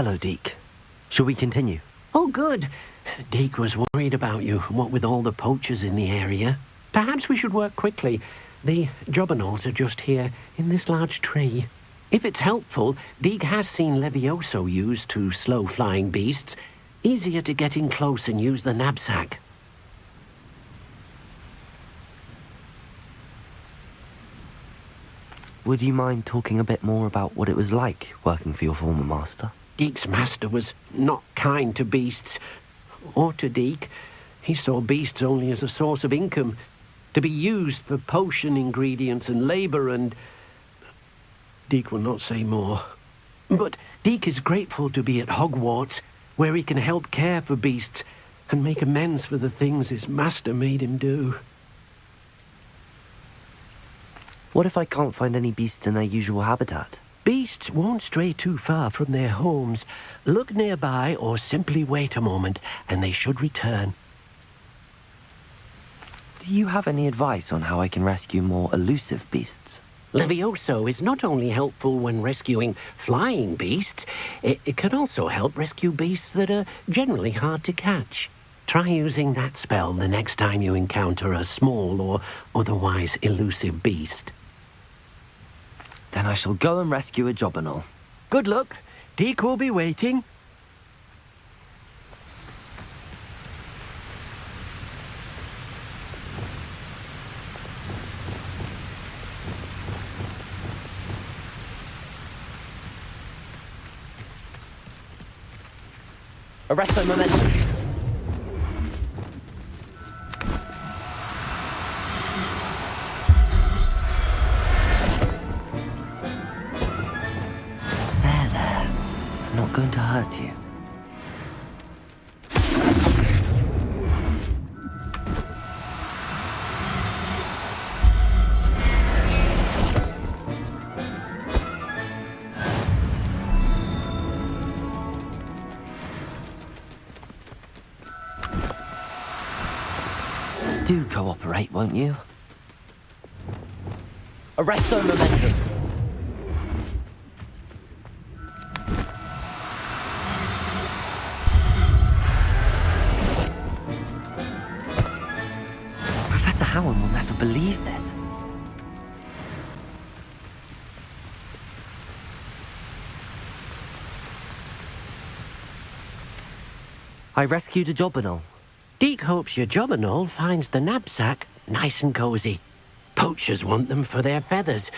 Hello, Deke. Shall we continue? Oh, good. Deke was worried about you, what with all the poachers in the area. Perhaps we should work quickly. The jobberknolls are just here, in this large tree. If it's helpful, Deke has seen Levioso used to slow flying beasts. Easier to get in close and use the knapsack. Would you mind talking a bit more about what it was like working for your former master? Deke's master was not kind to beasts, or to Deke. He saw beasts only as a source of income, to be used for potion ingredients and labour and... Deke will not say more. But Deke is grateful to be at Hogwarts, where he can help care for beasts and make amends for the things his master made him do. What if I can't find any beasts in their usual habitat? Beasts won't stray too far from their homes. Look nearby or simply wait a moment, and they should return. Do you have any advice on how I can rescue more elusive beasts? Levioso is not only helpful when rescuing flying beasts, it can also help rescue beasts that are generally hard to catch. Try using that spell the next time you encounter a small or otherwise elusive beast. Then I shall go and rescue a jobberknoll. Good luck. Deke will be waiting. Arrest the momentum. There. I'm not going to hurt you. Do cooperate, won't you? Arresto momentum. Professor Howard will never believe this. I rescued a jobberknoll. Deke hopes your jobberknoll finds the knapsack nice and cozy. Poachers want them for their feathers,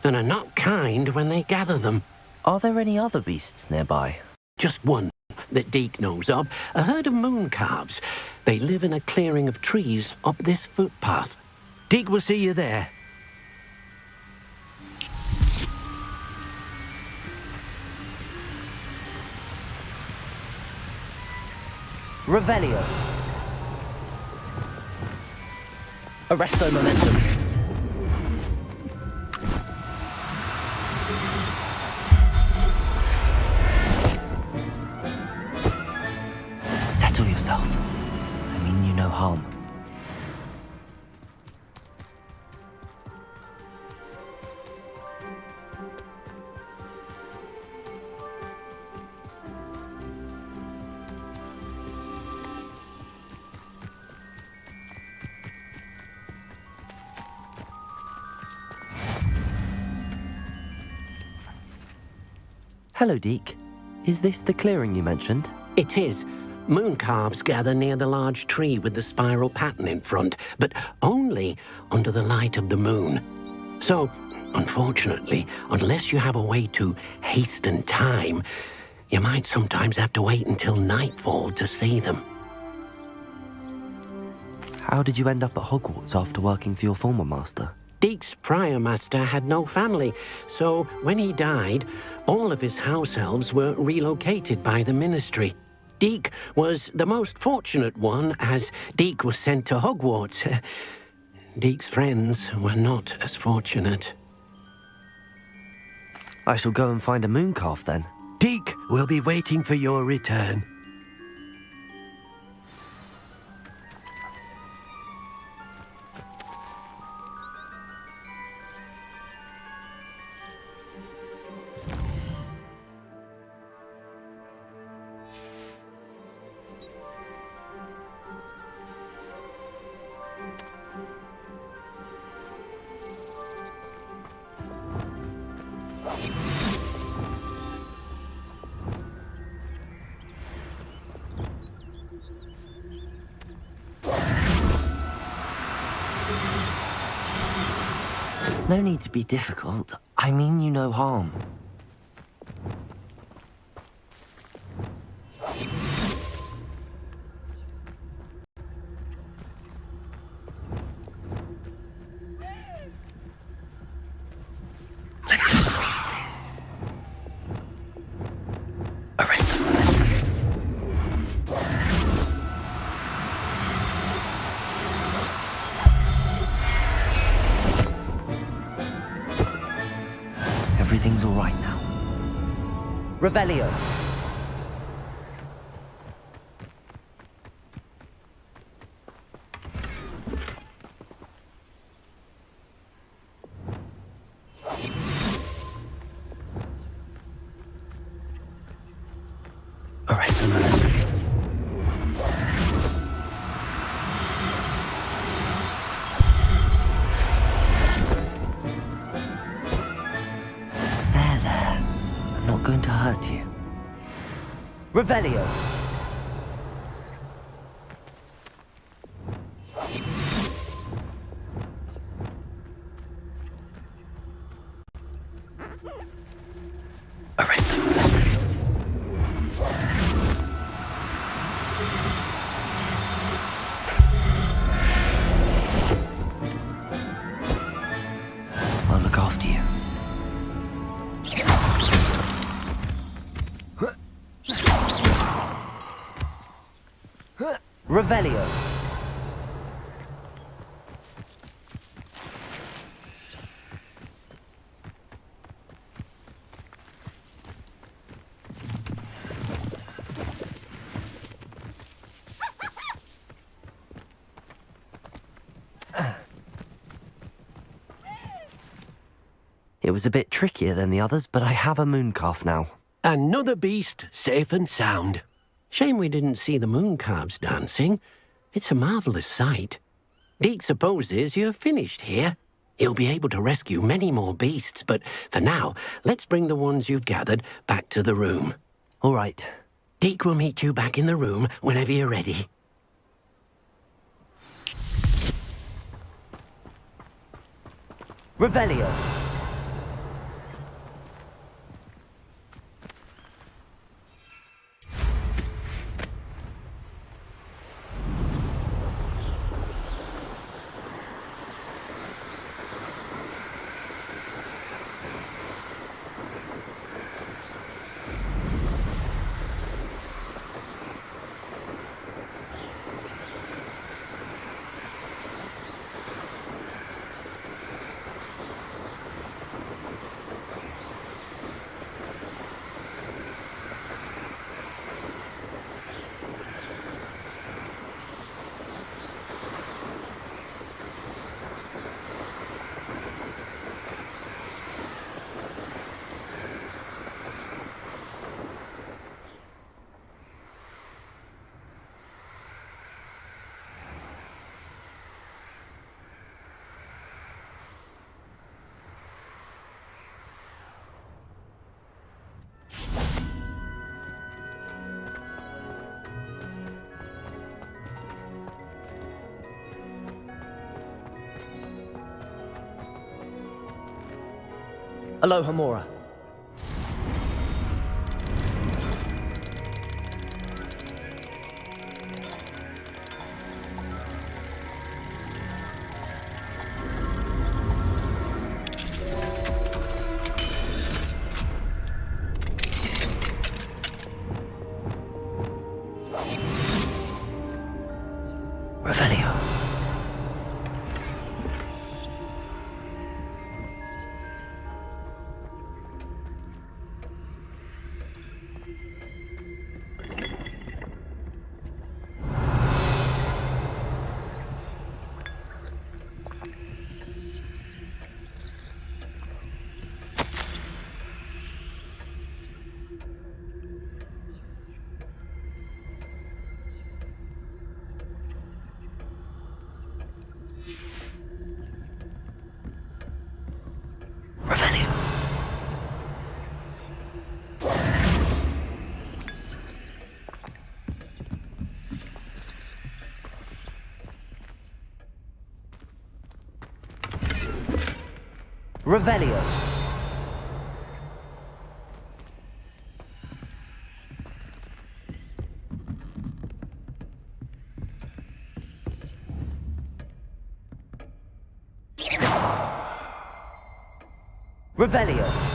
and are not kind when they gather them. Are there any other beasts nearby? Just one that Deke knows of, a herd of moon calves. They live in a clearing of trees up this footpath. Deke will see you there. Revelio. Arresto momentum. Settle yourself. I mean you no harm. Hello, Deke. Is this the clearing you mentioned? It is. Moon calves gather near the large tree with the spiral pattern in front, but only under the light of the moon. So, unfortunately, unless you have a way to hasten time, you might sometimes have to wait until nightfall to see them. How did you end up at Hogwarts after working for your former master? Deke's prior master had no family, so when he died, all of his house elves were relocated by the ministry. Deke was the most fortunate one, as Deke was sent to Hogwarts. Deke's friends were not as fortunate. I shall go and find a moon calf then. Deke will be waiting for your return. No need to be difficult. I mean you no harm. Arrest them. Everything's all right now. Revelio. Arrest them. There. I'm not going to hurt you. Revelio. Arrest them. I'll look after you. Revelio. It was a bit trickier than the others, but I have a mooncalf now. Another beast, safe and sound. Shame we didn't see the mooncalves dancing. It's a marvellous sight. Deke supposes you're finished here. He'll be able to rescue many more beasts, but for now, let's bring the ones you've gathered back to the room. All right. Deke will meet you back in the room whenever you're ready. Revelio. Aloha Mora. Revelio. Revelio. Revelio.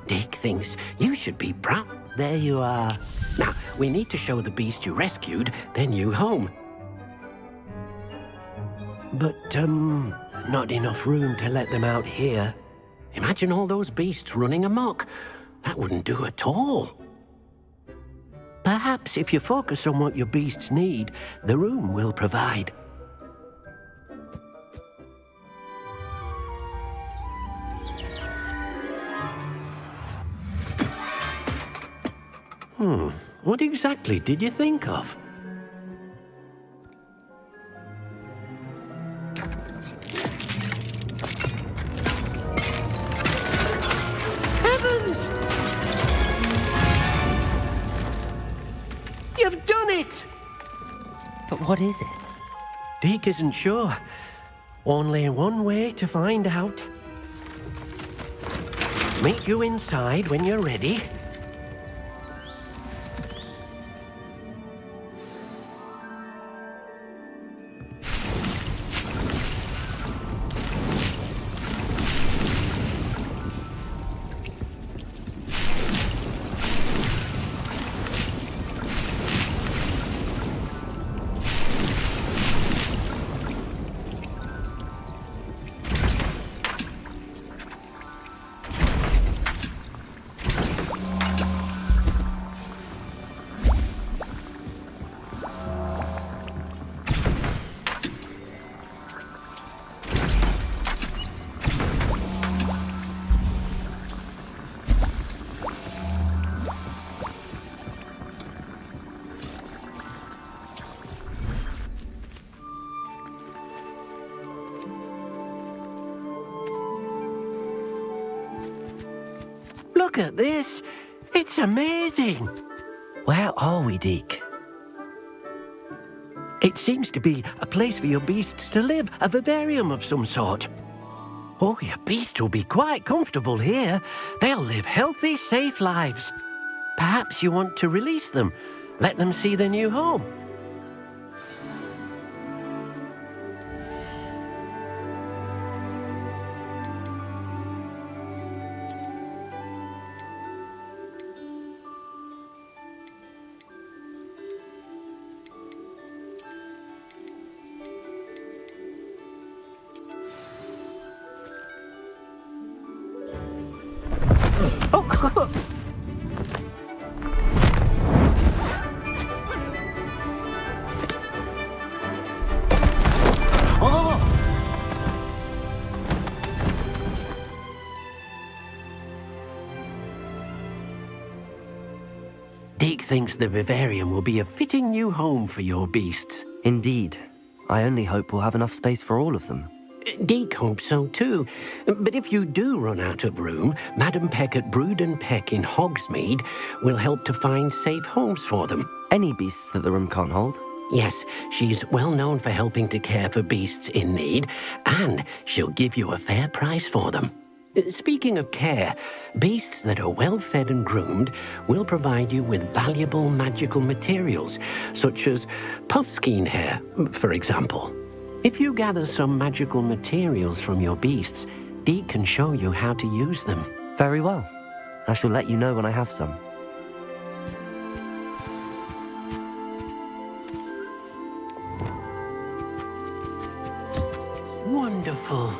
Dick thinks you should be proud. There you are. Now, we need to show the beast you rescued their new home. But, not enough room to let them out here. Imagine all those beasts running amok. That wouldn't do at all. Perhaps if you focus on what your beasts need, the room will provide. What exactly did you think of? Heavens! You've done it! But what is it? Deke isn't sure. Only one way to find out. Meet you inside when you're ready. Look at this. It's amazing. Where are we, Deke? It seems to be a place for your beasts to live, a vivarium of some sort. Oh, your beasts will be quite comfortable here. They'll live healthy, safe lives. Perhaps you want to release them, let them see their new home. Deke thinks the vivarium will be a fitting new home for your beasts. Indeed. I only hope we'll have enough space for all of them. Deke hopes so too. But if you do run out of room, Madam Peck at Brood and Peck in Hogsmeade will help to find safe homes for them. Any beasts that the room can't hold? Yes, she's well known for helping to care for beasts in need, and she'll give you a fair price for them. Speaking of care, beasts that are well fed and groomed will provide you with valuable magical materials, such as puffskein hair, for example. If you gather some magical materials from your beasts, Deke can show you how to use them. Very well. I shall let you know when I have some. Wonderful.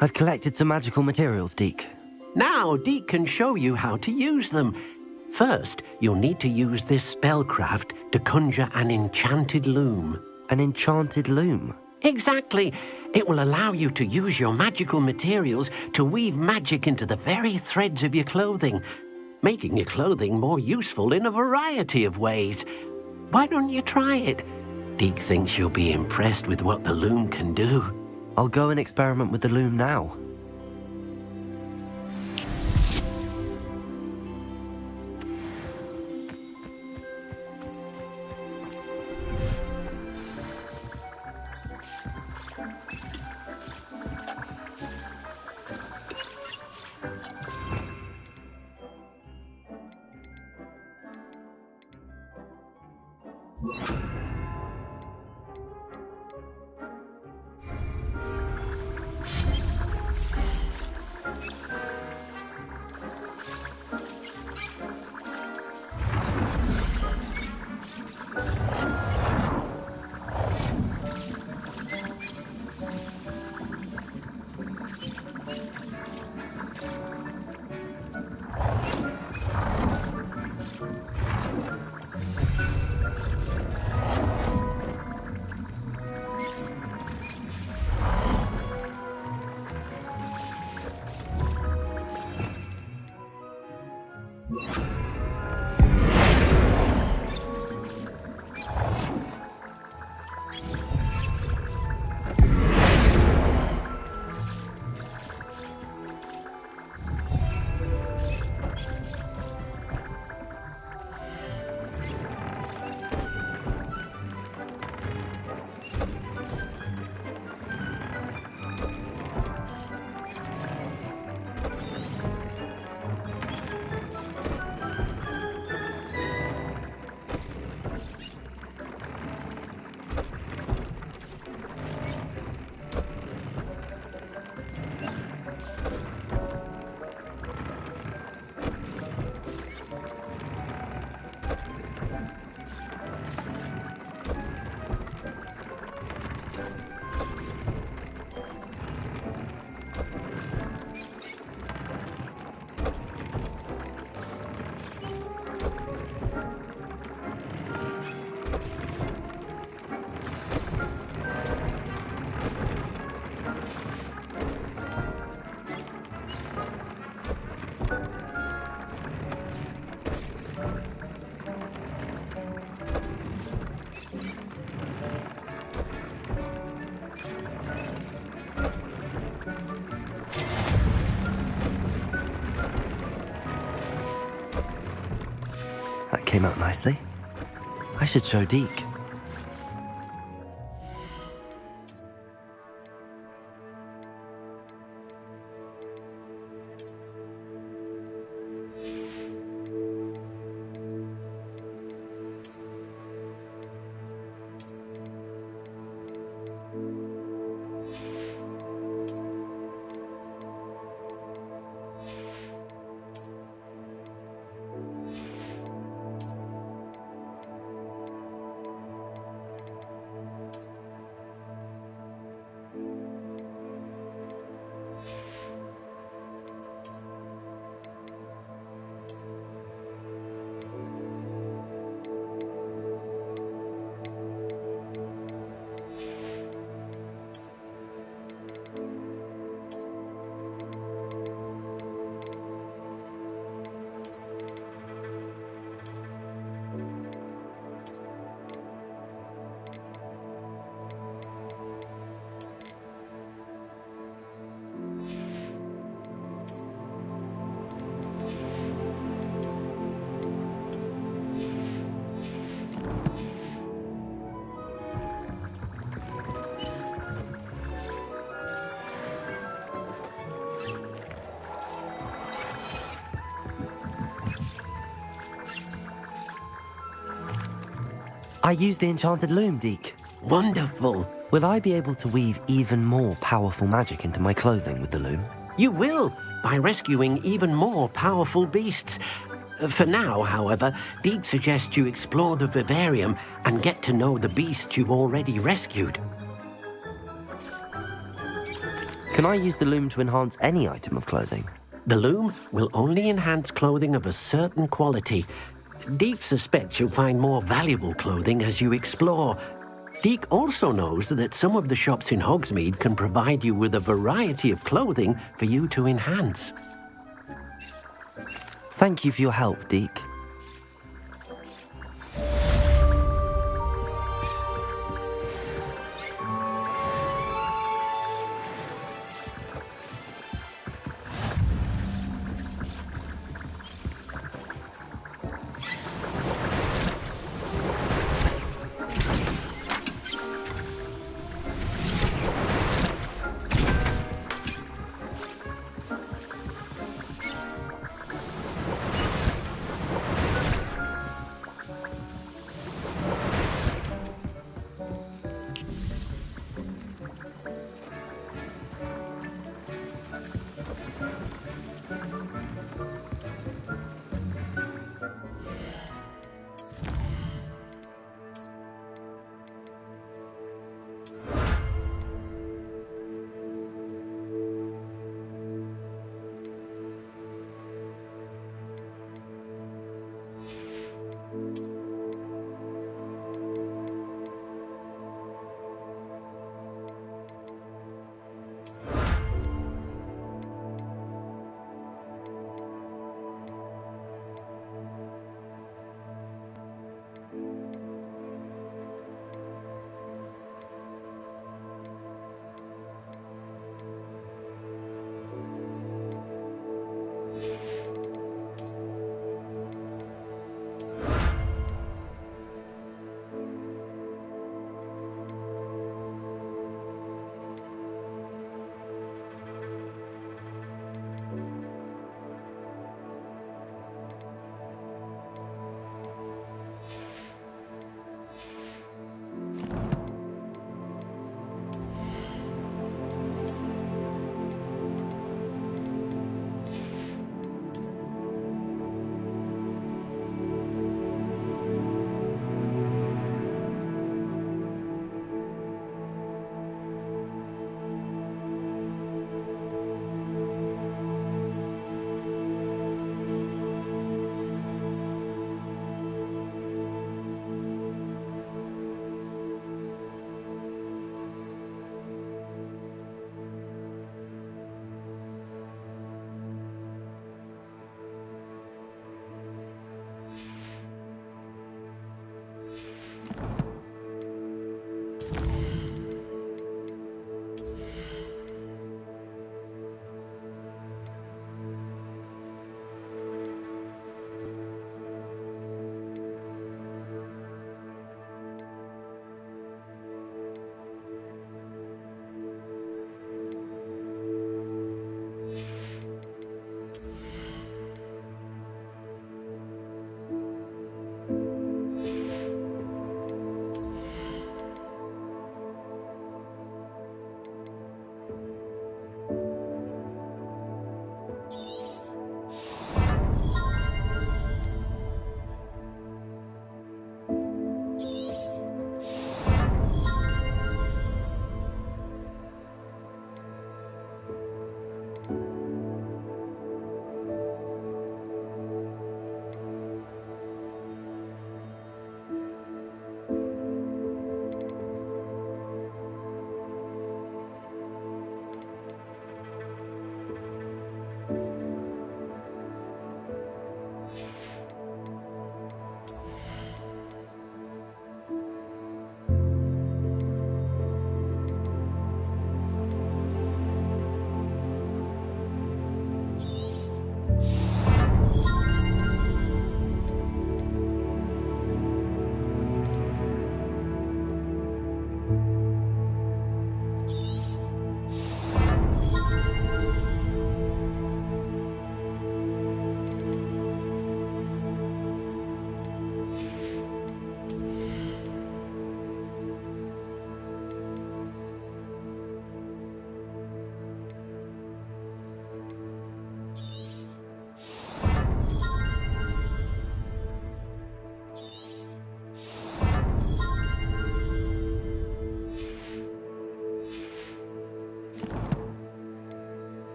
I've collected some magical materials, Deke. Now Deke can show you how to use them. First, you'll need to use this spellcraft to conjure an enchanted loom. An enchanted loom? Exactly. It will allow you to use your magical materials to weave magic into the very threads of your clothing, making your clothing more useful in a variety of ways. Why don't you try it? Deke thinks you'll be impressed with what the loom can do. I'll go and experiment with the loom now. That came out nicely. I should show Deke. I used the enchanted loom, Deke. Wonderful. Will I be able to weave even more powerful magic into my clothing with the loom? You will, by rescuing even more powerful beasts. For now, however, Deke suggests you explore the vivarium and get to know the beasts you've already rescued. Can I use the loom to enhance any item of clothing? The loom will only enhance clothing of a certain quality. Deke suspects you'll find more valuable clothing as you explore. Deke also knows that some of the shops in Hogsmeade can provide you with a variety of clothing for you to enhance. Thank you for your help, Deke.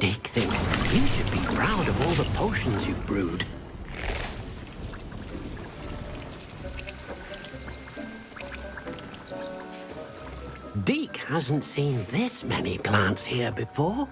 Dick thinks you should be proud of all the potions you've brewed. Deke hasn't seen this many plants here before.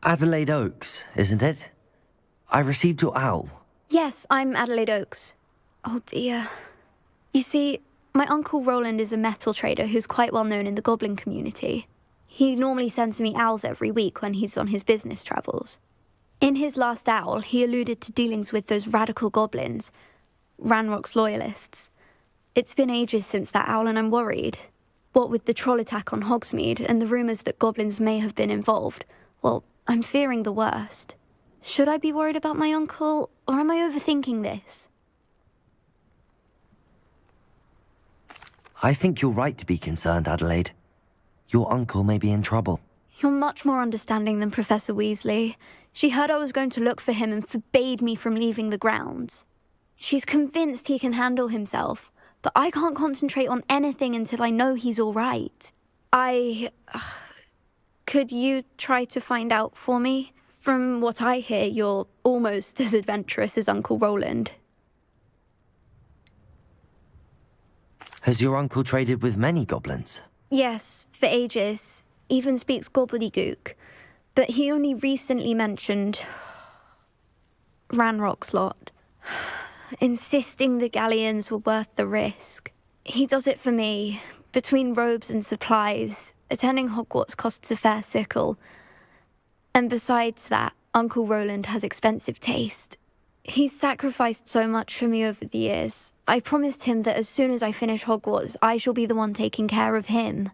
Adelaide Oaks, isn't it? I received your owl. Yes, I'm Adelaide Oaks. Oh dear. You see, my Uncle Roland is a metal trader who's quite well known in the goblin community. He normally sends me owls every week when he's on his business travels. In his last owl, he alluded to dealings with those radical goblins, Ranrock's loyalists. It's been ages since that owl and I'm worried. What with the troll attack on Hogsmeade and the rumours that goblins may have been involved, well, I'm fearing the worst. Should I be worried about my uncle, or am I overthinking this? I think you're right to be concerned, Adelaide. Your uncle may be in trouble. You're much more understanding than Professor Weasley. She heard I was going to look for him and forbade me from leaving the grounds. She's convinced he can handle himself, but I can't concentrate on anything until I know he's all right. Could you try to find out for me? From what I hear, you're almost as adventurous as Uncle Roland. Has your uncle traded with many goblins? Yes, for ages. Even speaks gobbledygook. But he only recently mentioned Ranrock's lot, insisting the galleons were worth the risk. He does it for me. Between robes and supplies, attending Hogwarts costs a fair sickle. And besides that, Uncle Roland has expensive taste. He's sacrificed so much for me over the years. I promised him that as soon as I finish Hogwarts, I shall be the one taking care of him.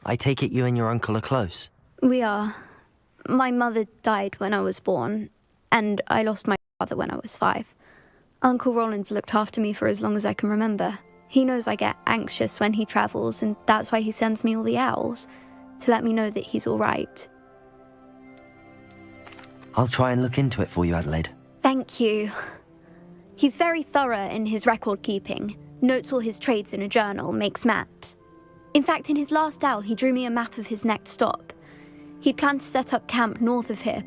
I take it you and your uncle are close. We are. My mother died when I was born, and I lost my father when I was 5. Uncle Roland's looked after me for as long as I can remember. He knows I get anxious when he travels, and that's why he sends me all the owls, to let me know that he's all right. I'll try and look into it for you, Adelaide. Thank you. He's very thorough in his record keeping, notes all his trades in a journal, makes maps. In fact, in his last owl, he drew me a map of his next stop. He'd planned to set up camp north of here.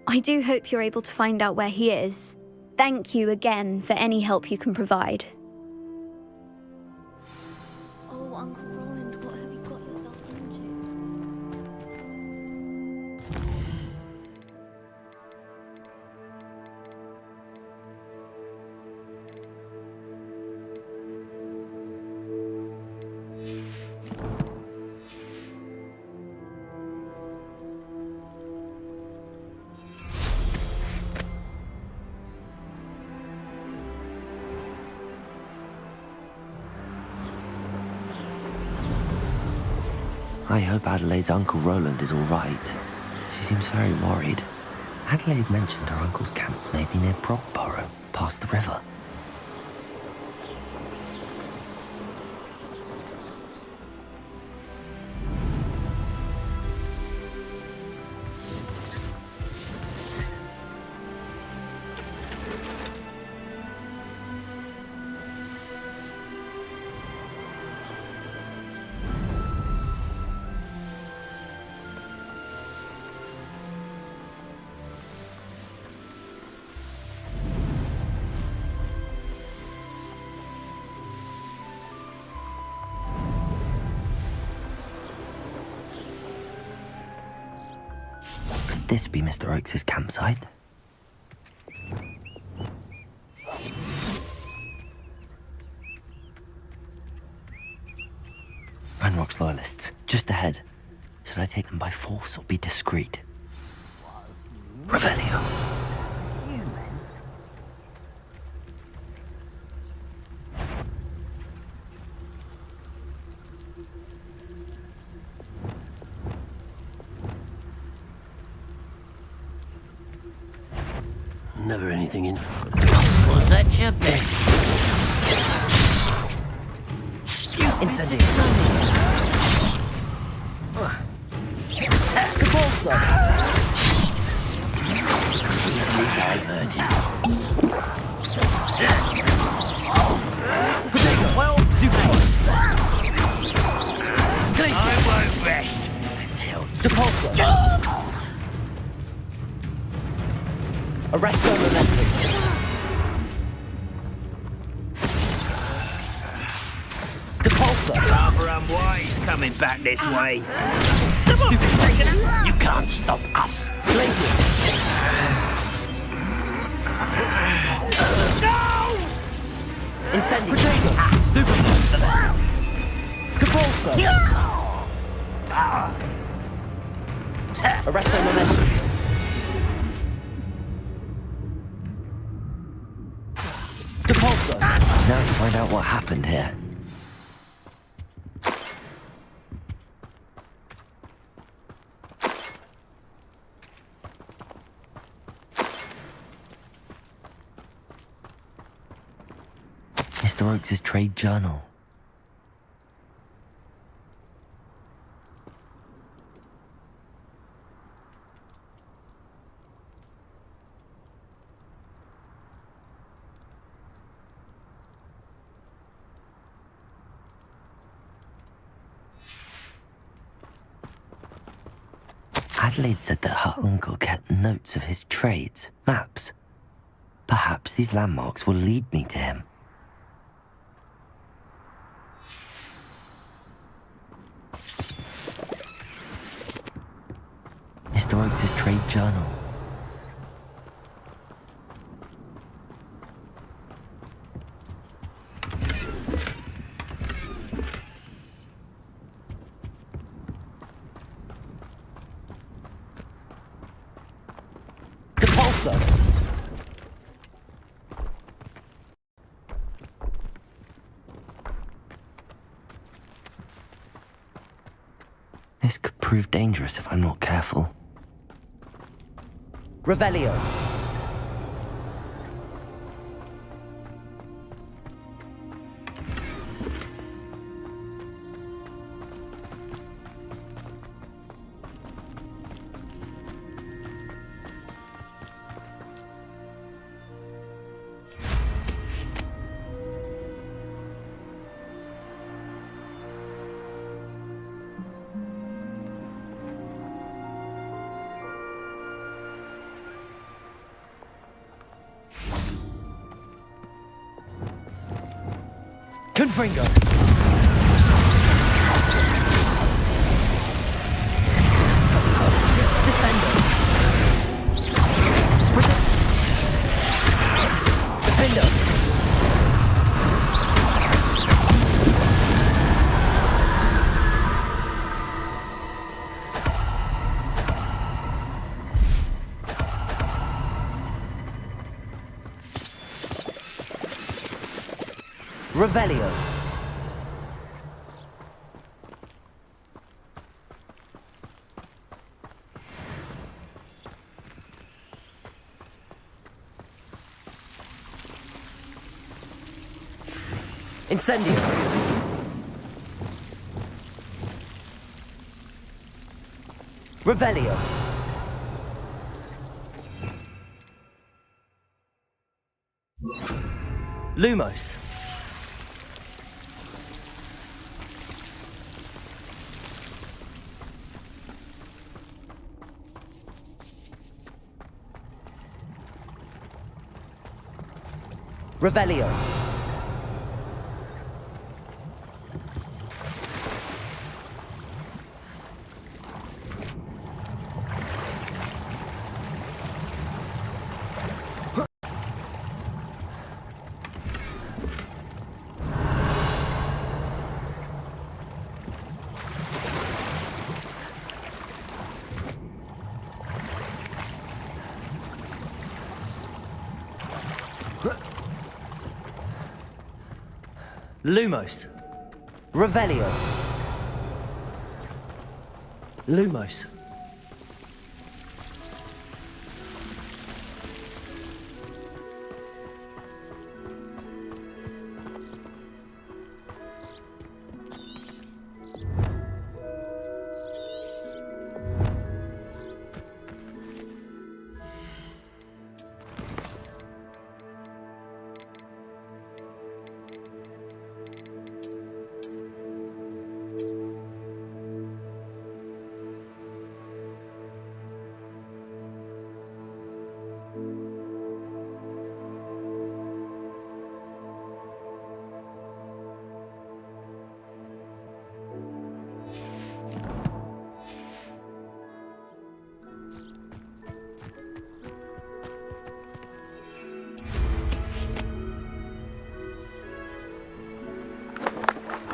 I do hope you're able to find out where he is. Thank you again for any help you can provide. Oh, Uncle Roland, what have you got yourself into? I hope Adelaide's Uncle Roland is all right. She seems very worried. Adelaide mentioned her uncle's camp may be near Brockborough, past the river. Could this be Mr. Oakes' campsite? Ranrock's loyalists, just ahead. Should I take them by force or be discreet? Revelio. Never anything in. Was that your best? Incendiary. Capulso. Easily diverted. Well, stupid. I won't rest until Depulso. Arresto Momentum. Depulso. Rather unwise coming back this way. Stupid. You can't stop us. Incendio! Stupid! Compulso! Arresto momentum! Compulso! Now to find out what happened here. Mr. Oakes' trade journal. Adelaide said that her uncle kept notes of his trades, maps. Perhaps these landmarks will lead me to him. Mr. Oakes' trade journal. Depulso! This could prove dangerous if I'm not careful. Revelio. Confringo. Descendo. Defendo. Revelio. Incendio. Revelio. Lumos. Revelio. Lumos. Revelio. Lumos.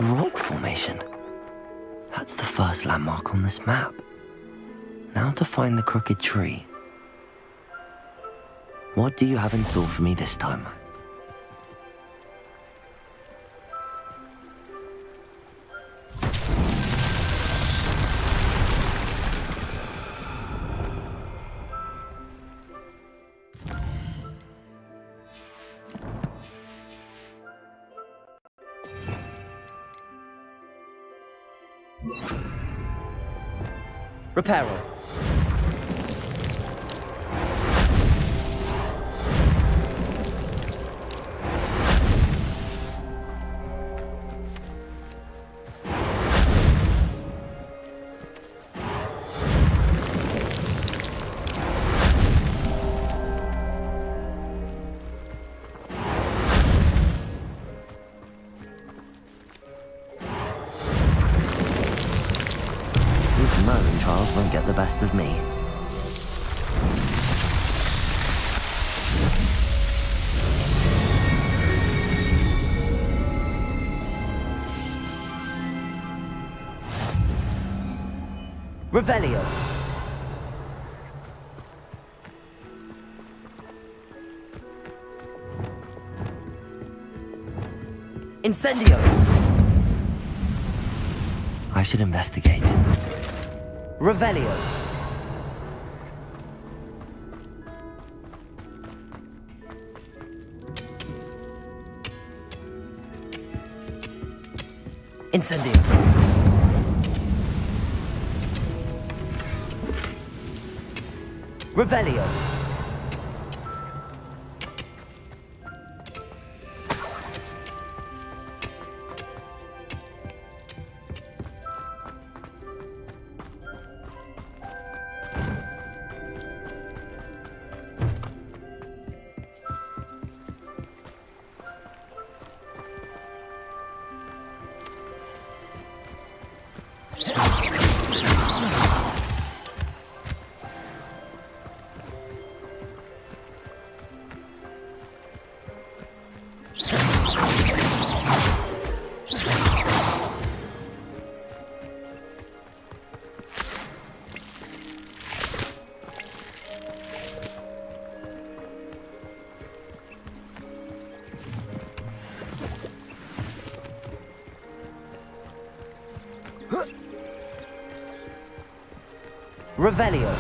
rock formation. That's the first landmark on this map. Now to find the crooked tree. What do you have in store for me this time? Reparo. These Merlin trials won't get the best of me. Revelio. Incendio. I should investigate. Revelio. Incendio. Revelio. Revelio.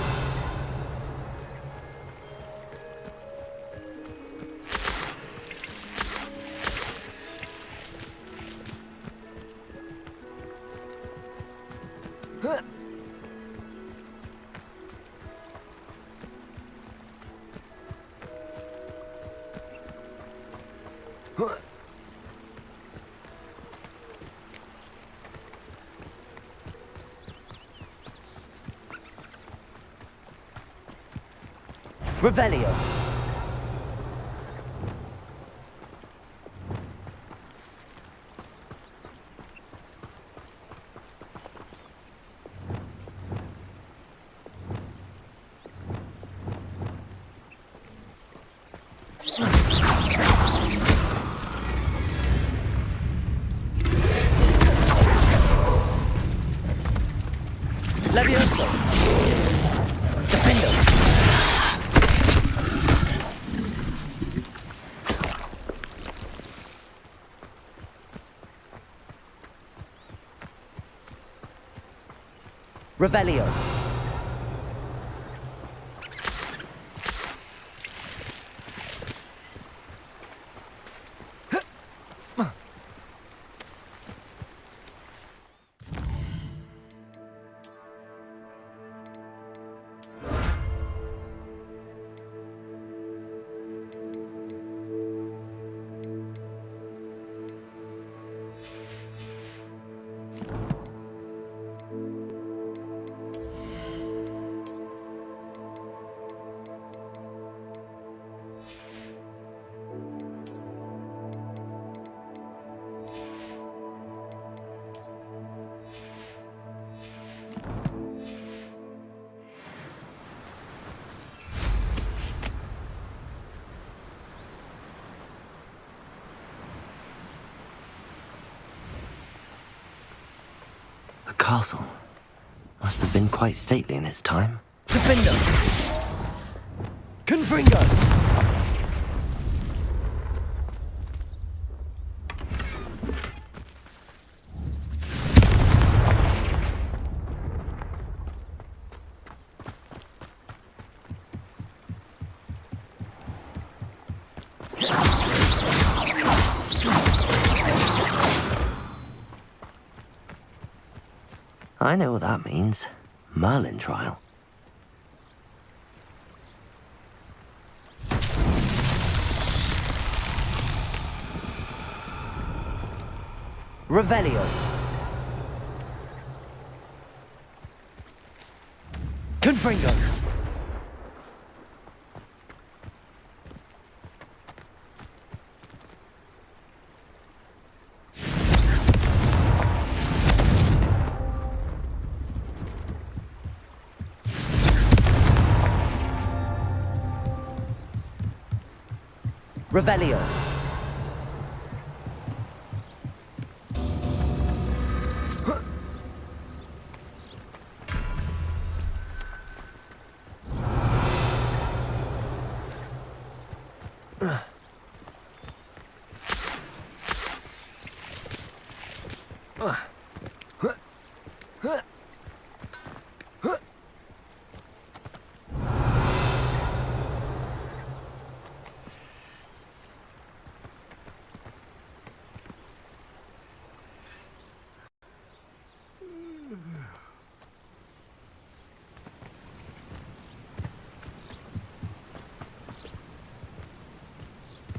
Revelio. Levioso. Defendo. Revelio. A castle. Must have been quite stately in its time. Defender! Confringo! I know what that means. Merlin trial. Revelio. Confringo. Revelio.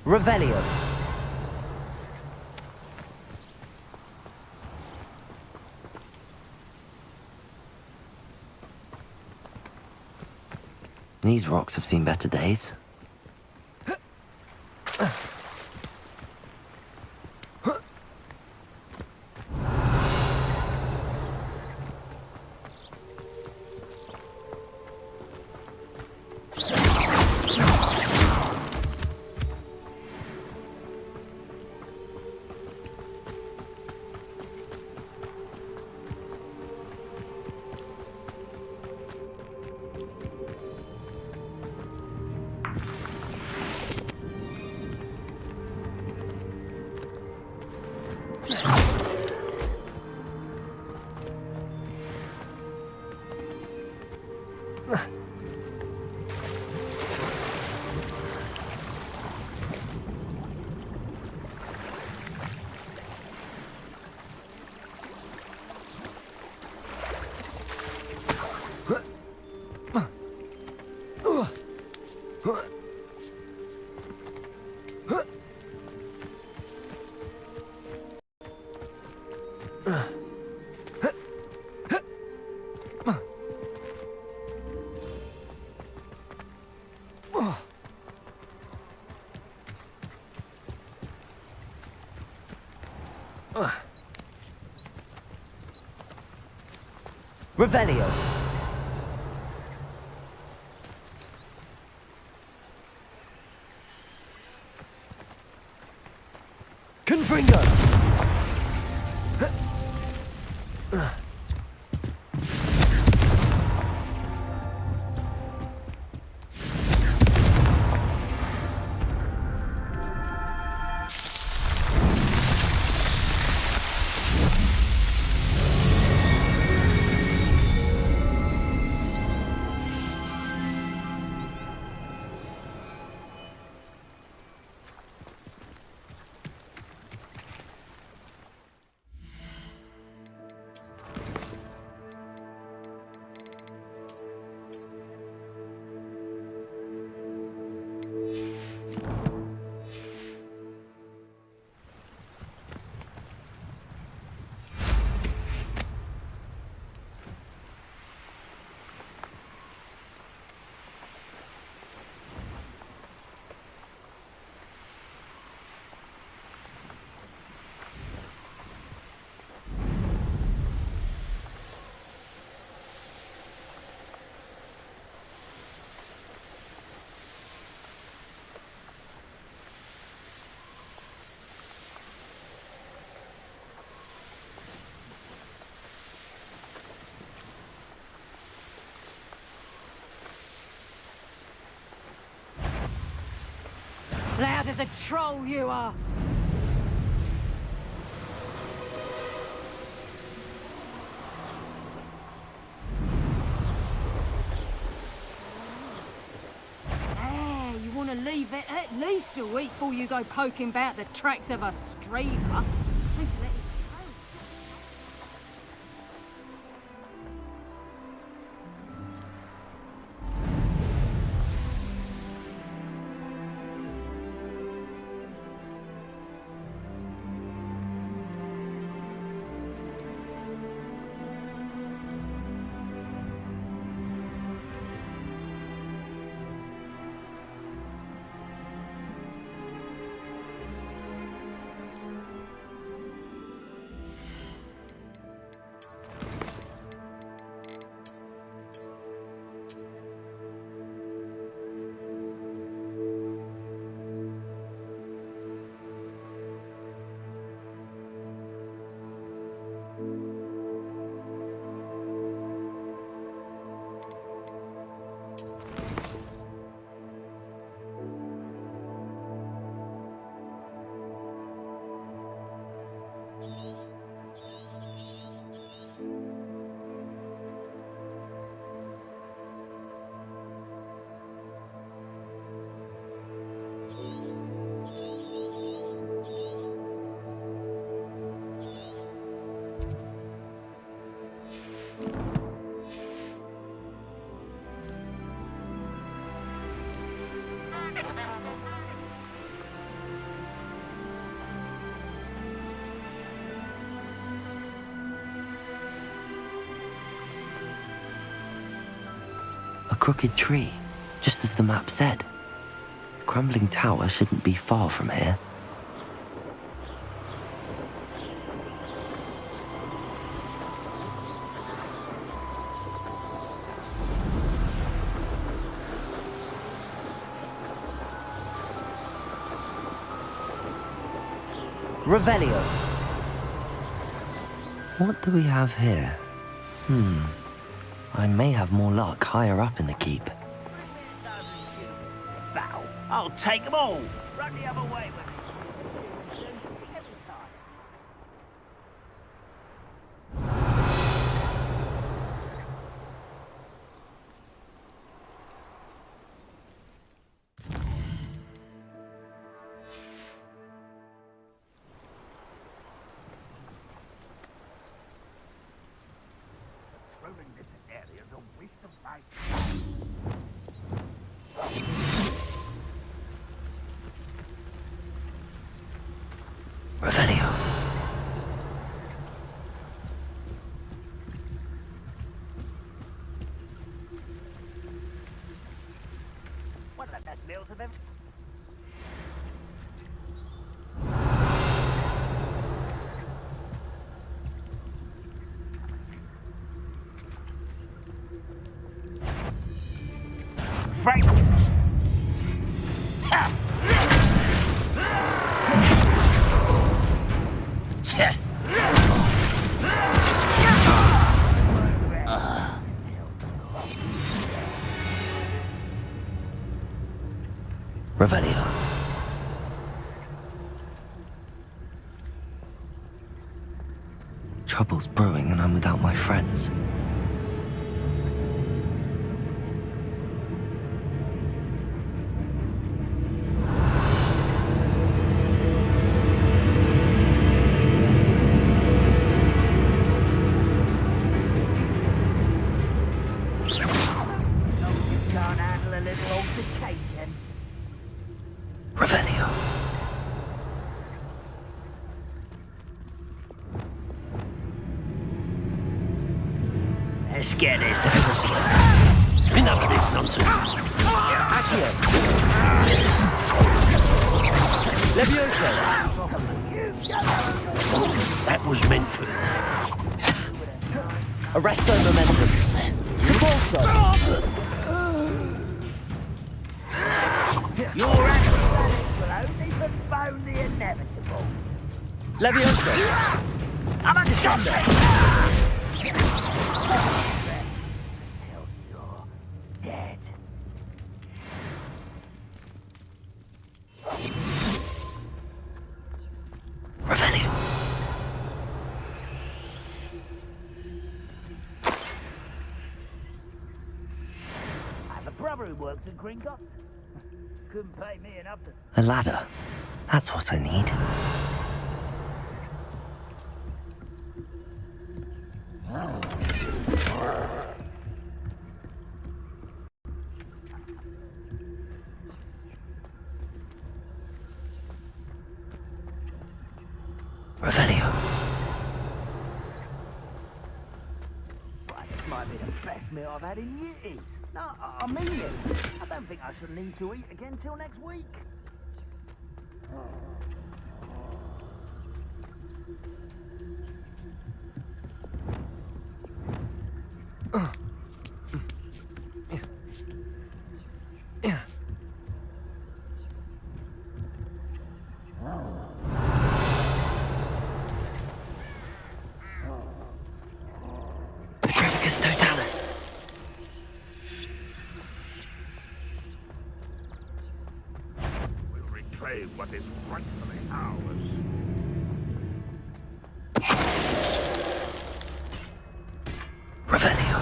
Revelio. These rocks have seen better days. Revelio. Confringo. Loud as a troll you are. You want to leave it at least a week before you go poking about the tracks of a streamer. A crooked tree, just as the map said. The crumbling tower shouldn't be far from here. Revelio. What do we have here? I may have more luck higher up in the keep. Battle. I'll take them all. Run the other way with Revelio. one of the best meals I've ever... Fragrance! Ha! Revelio. Trouble's brewing and I'm without my friends. Revelio. Let's get this over. Enough of this nonsense. Accio. Levioso. That was meant for you. Arresto momentum. Compulso. Your actions will only postpone the inevitable. Levioso. I'm under Sunday. Till you're dead. brother who works at Gringotts. Couldn't pay me enough to... A ladder. That's what I need. Revelio. Right, this might be the best meal I've had in years. No, I mean it. I don't think I shall need to eat again till next week. Petrificus totalis. We'll reclaim what is rightfully ours. Revelio.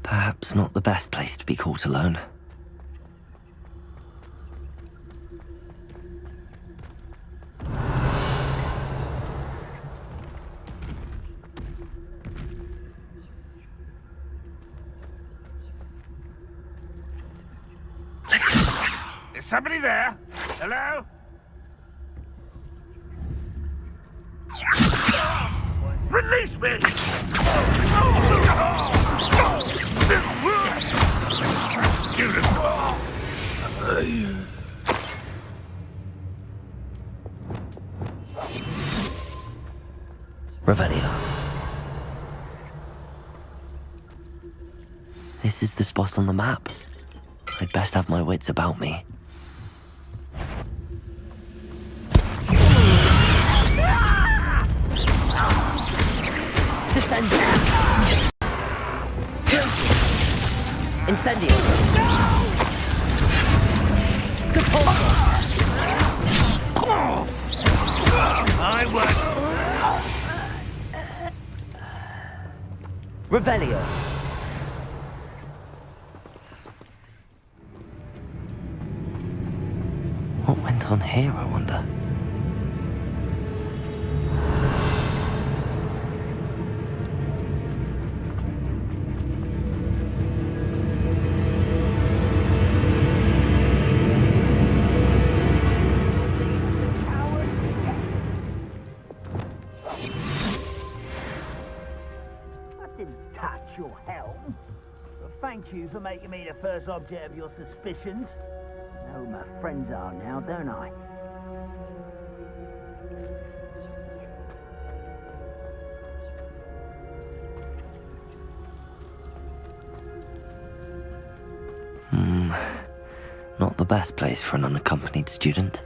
Perhaps not the best place to be caught alone. Is somebody there? Hello? Release me! Student! Revelio. This is the spot on the map. I'd best have my wits about me. Descend. Incendio. I work. Revelio. What went on here, I wonder? Your helm. But thank you for making me the first object of your suspicions. I know who my friends are now, don't I? Not the best place for an unaccompanied student.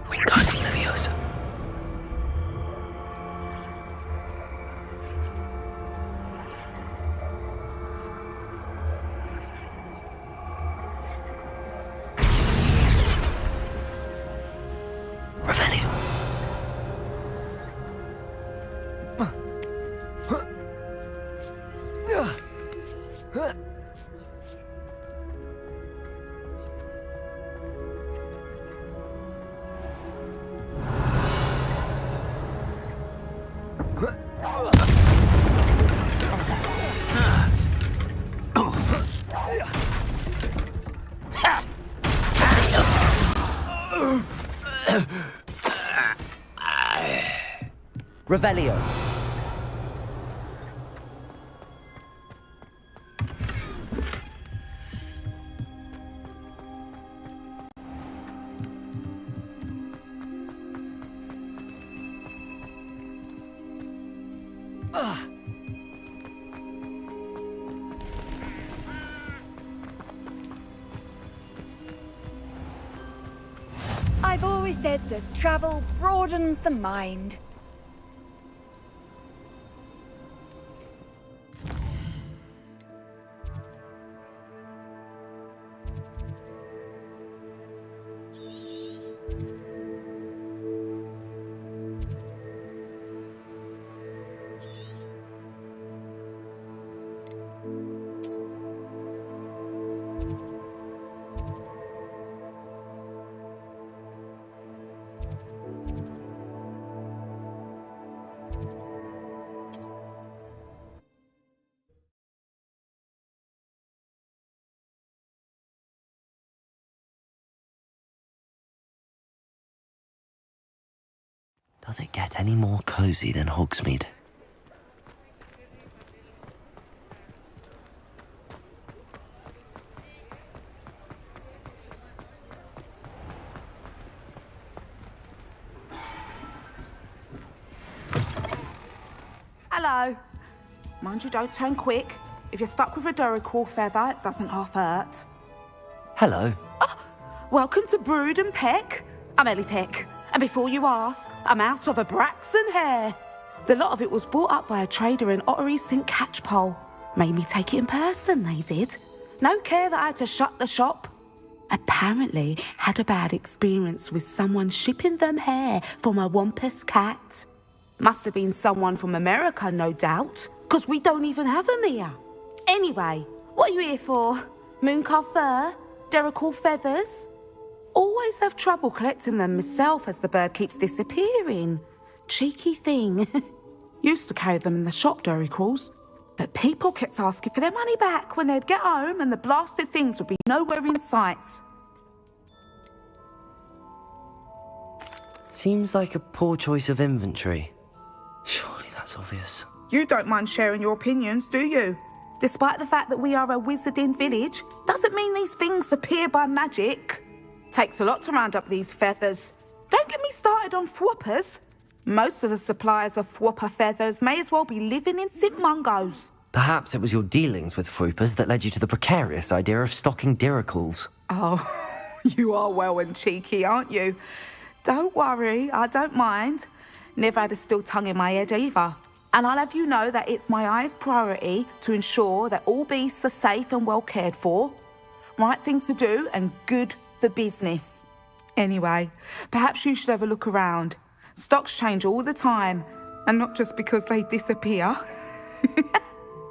Wingardium Leviosa. Revelio. Revelio. I've always said that travel broadens the mind. Does it get any more cozy than Hogsmeade? Hello. Mind you don't turn quick. If you're stuck with a Duracell feather, it doesn't half hurt. Hello. Welcome to Brood and Peck. I'm Ellie Peck. And before you ask, I'm out of a Braxton hair. The lot of it was bought up by a trader in Ottery St. Catchpole. Made me take it in person, they did. No care that I had to shut the shop. Apparently had a bad experience with someone shipping them hair for my Wampus cat. Must have been someone from America, no doubt, because we don't even have them here. Anyway, what are you here for? Mooncalf fur? Duracell feathers? Always have trouble collecting them myself as the bird keeps disappearing. Cheeky thing. Used to carry them in the shop, Duracalls, but people kept asking for their money back when they'd get home and the blasted things would be nowhere in sight. Seems like a poor choice of inventory. Surely that's obvious. You don't mind sharing your opinions, do you? Despite the fact that we are a wizarding village, doesn't mean these things appear by magic. Takes a lot to round up these feathers. Don't get me started on thwoppers. Most of the suppliers of thwopper feathers may as well be living in St. Mungo's. Perhaps it was your dealings with Froopers that led you to the precarious idea of stocking Duracalls. Oh, you are well and cheeky, aren't you? Don't worry, I don't mind. Never had a still tongue in my head either. And I'll have you know that it's my highest priority to ensure that all beasts are safe and well cared for. Right thing to do and good for business. Anyway, perhaps you should have a look around. Stocks change all the time, and not just because they disappear.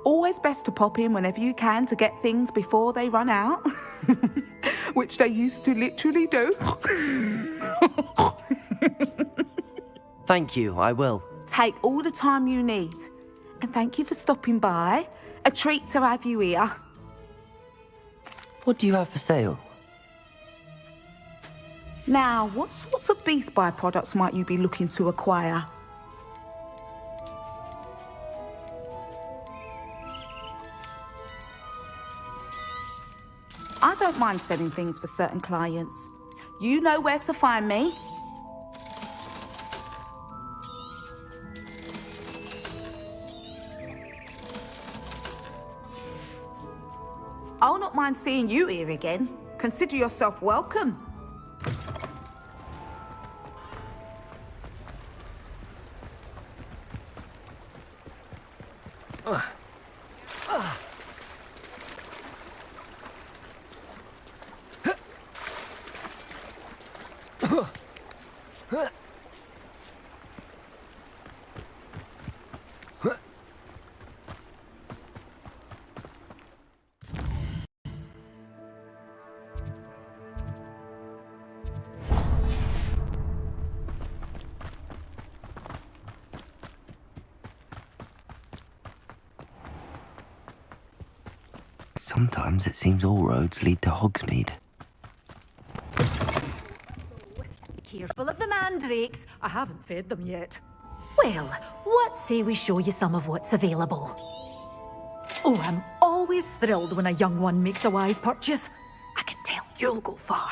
Always best to pop in whenever you can to get things before they run out. Which they used to literally do. Thank you, I will. Take all the time you need. And thank you for stopping by. A treat to have you here. What do you have for sale? Now, what sorts of beast byproducts might you be looking to acquire? I don't mind selling things for certain clients. You know where to find me. I'll not mind seeing you here again. Consider yourself welcome. Sometimes it seems all roads lead to Hogsmeade. Be careful of the mandrakes. I haven't fed them yet. Well, what say we show you some of what's available? Oh, I'm always thrilled when a young one makes a wise purchase. I can tell you'll go far.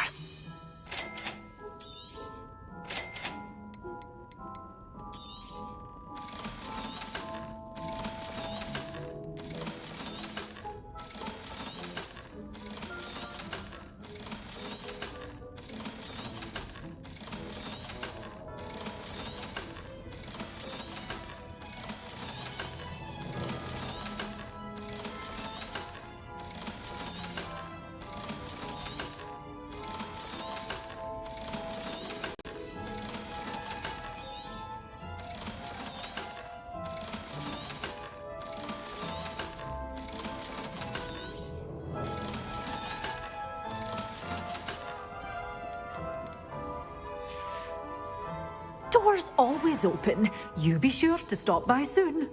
Doors always open. You be sure to stop by soon.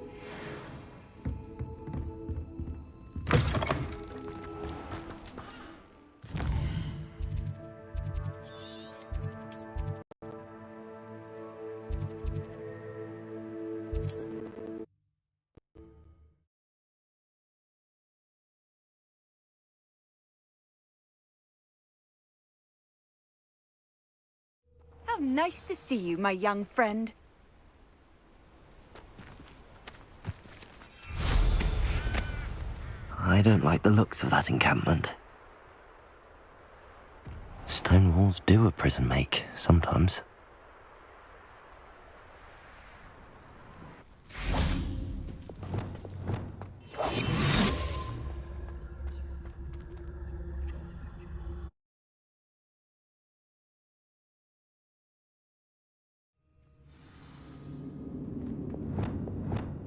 How nice to see you, my young friend. I don't like the looks of that encampment. Stone walls do a prison make, sometimes.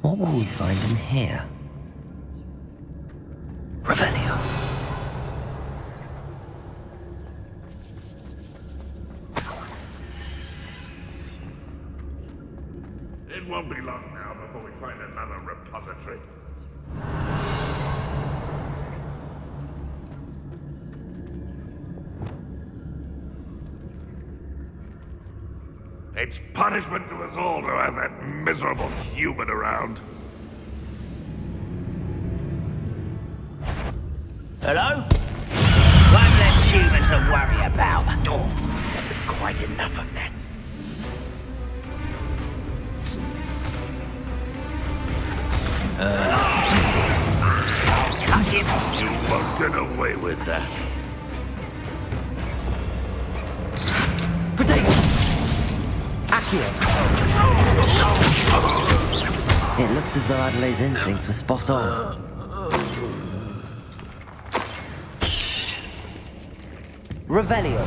What will we find in here? Revelio. It won't be long now before we find another repository. It's punishment to us all to have that miserable human around. Hello? Won't let humans to worry about. Oh, there's quite enough of that. Cut him! You won't get away with that. It looks as though Adelaide's instincts were spot on. Revelio.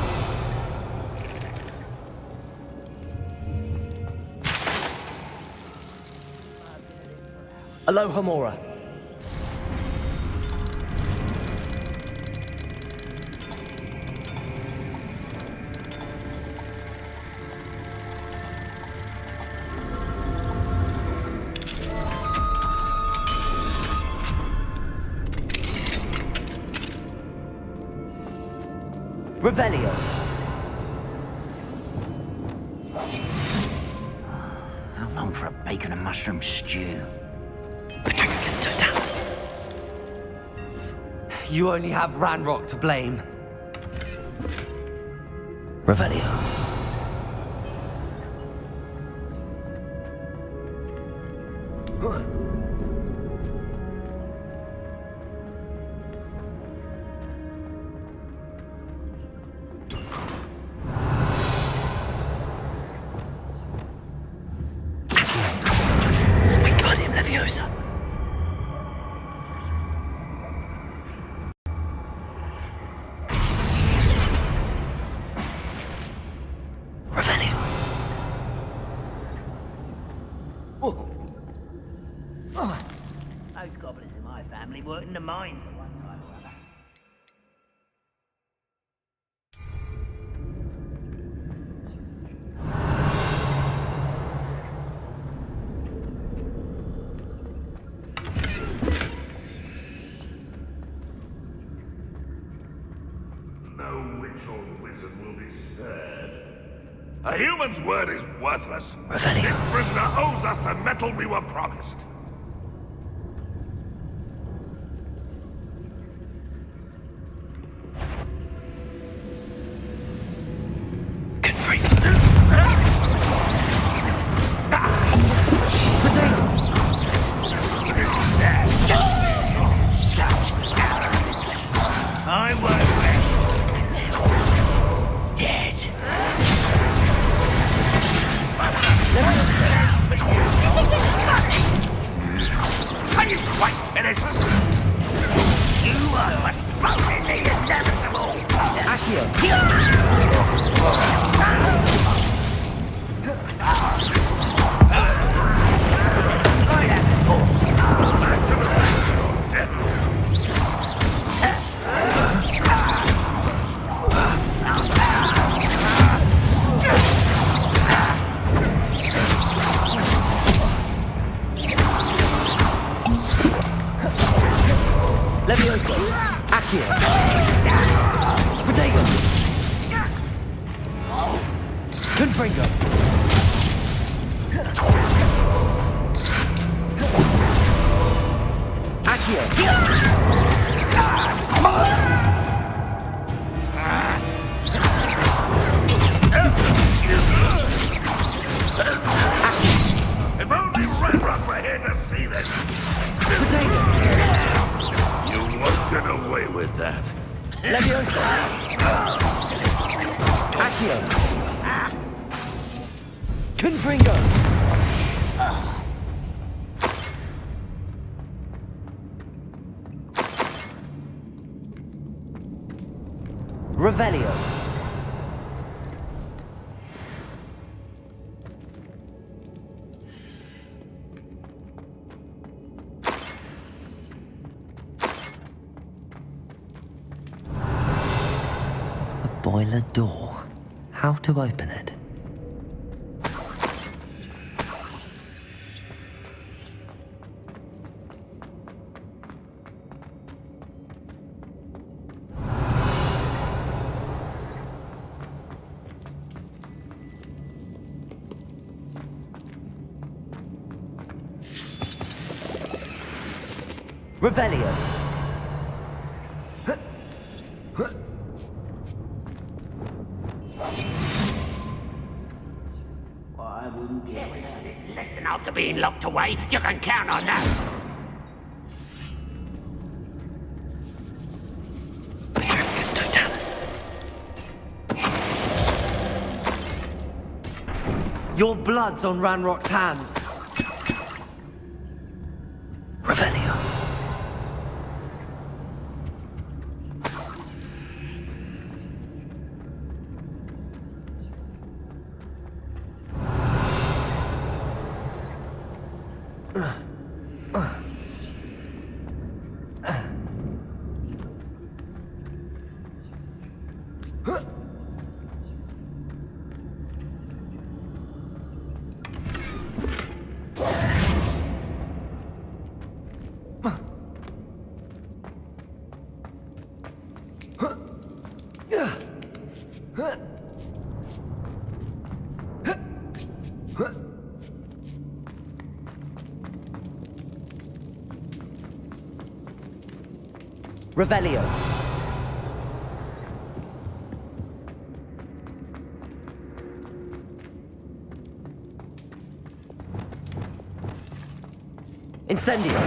Aloha Mora. Revelio. How long for a bacon and mushroom stew? Patricius Totalis. You only have Ranrock to blame. Revelio. Those goblins in my family worked in the mines at one time or other. No witch or wizard will be spared. A human's word is worthless. Revelio. This prisoner owes us the metal we were promised. I won't rest until dead. Are you quite finished? You are postponing the inevitable. Levioso. Accio. Protego. Confringo. Accio. Confringo! Revelio. A boiler door. How to open it? Revelio. I wouldn't get it. Listen, after being locked away, you can count on that. Petrificus totalis. Your blood's on Ranrock's hands. Revelio. Revelio. Incendio.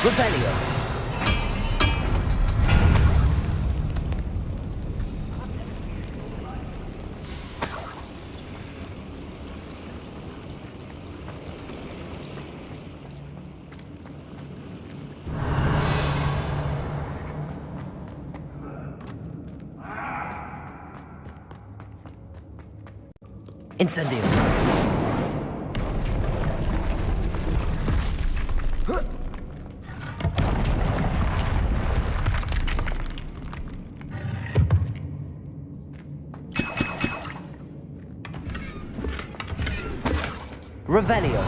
Revelio. Incendio. Revelio.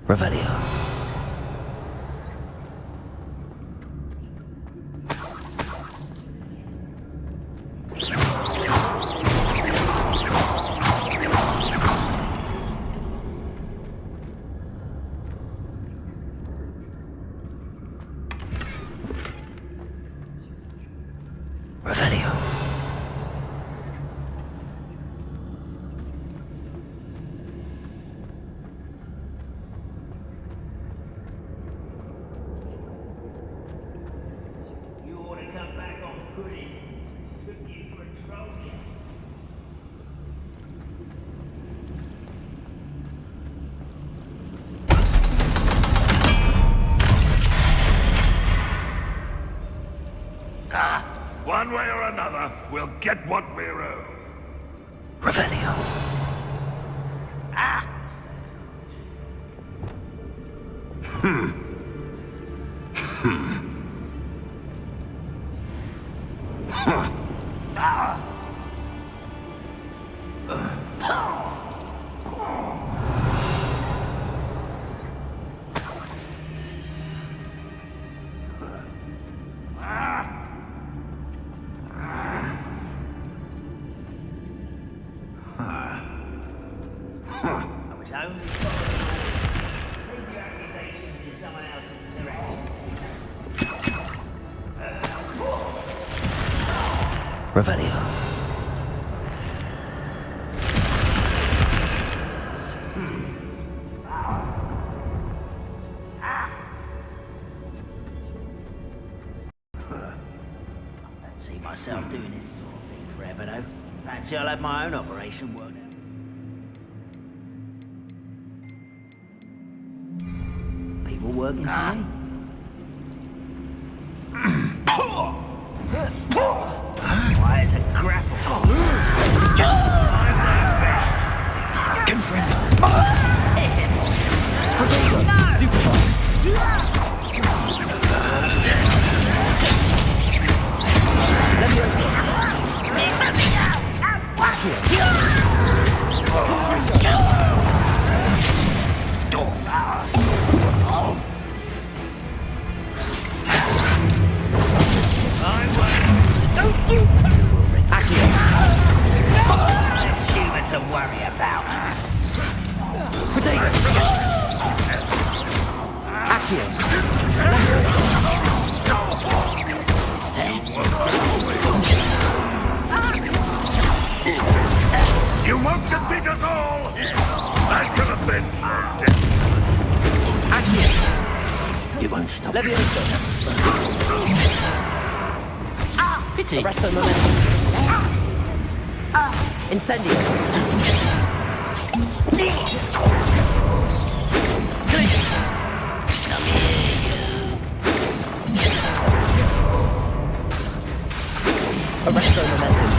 Revelio. Revelio. One way or another, we'll get what we're owed. Revelio. I was Oaks only follow leave your accusations in someone else's direction. Revelio. See myself doing this sort of thing forever, though. Fancy I'll have my own operation worked out. People working for me? Why, it's a grapple. Confirm. Human to worry about. You won't defeat us all! I should have been dead. You won't stop. Pity. Arresto momentum. Incendio. Arresto momentum.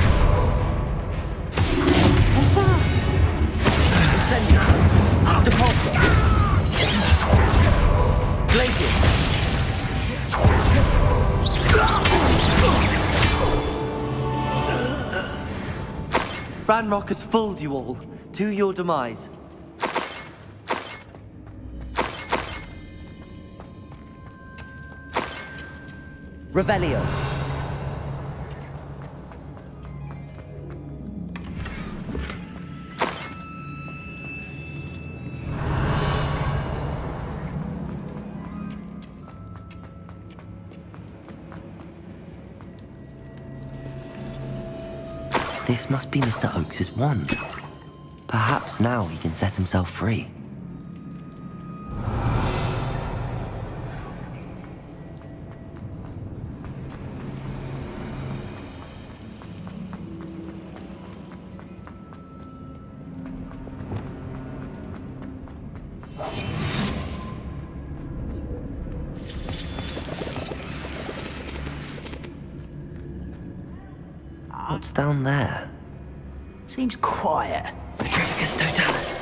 Incendio. Depulso. Glacius. Ranrock has fooled you all, to your demise. Revelio. This must be Mr. Oakes's wand. Perhaps now he can set himself free. What's down there? Seems quiet. Petrificus totalis.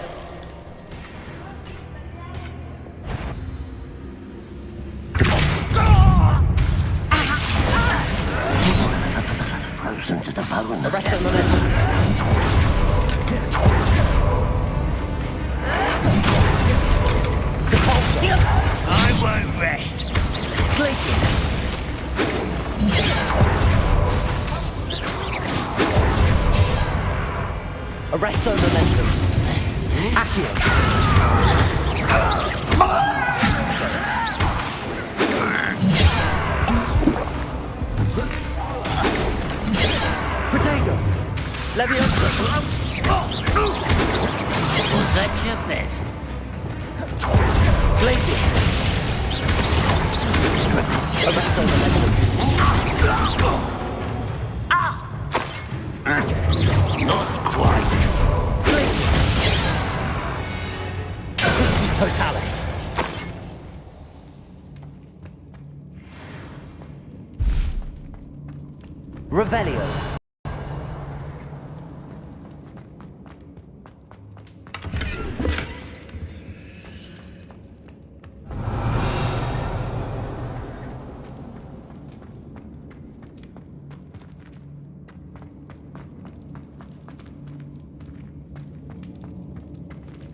Frozen to the bone. Arresto momentum. I won't rest. Glacius. Arresto momentum. Accio. Protego. Leviosa. Was that your best? Glacius. Arresto momentum. Not quite. Totalis. Revelio.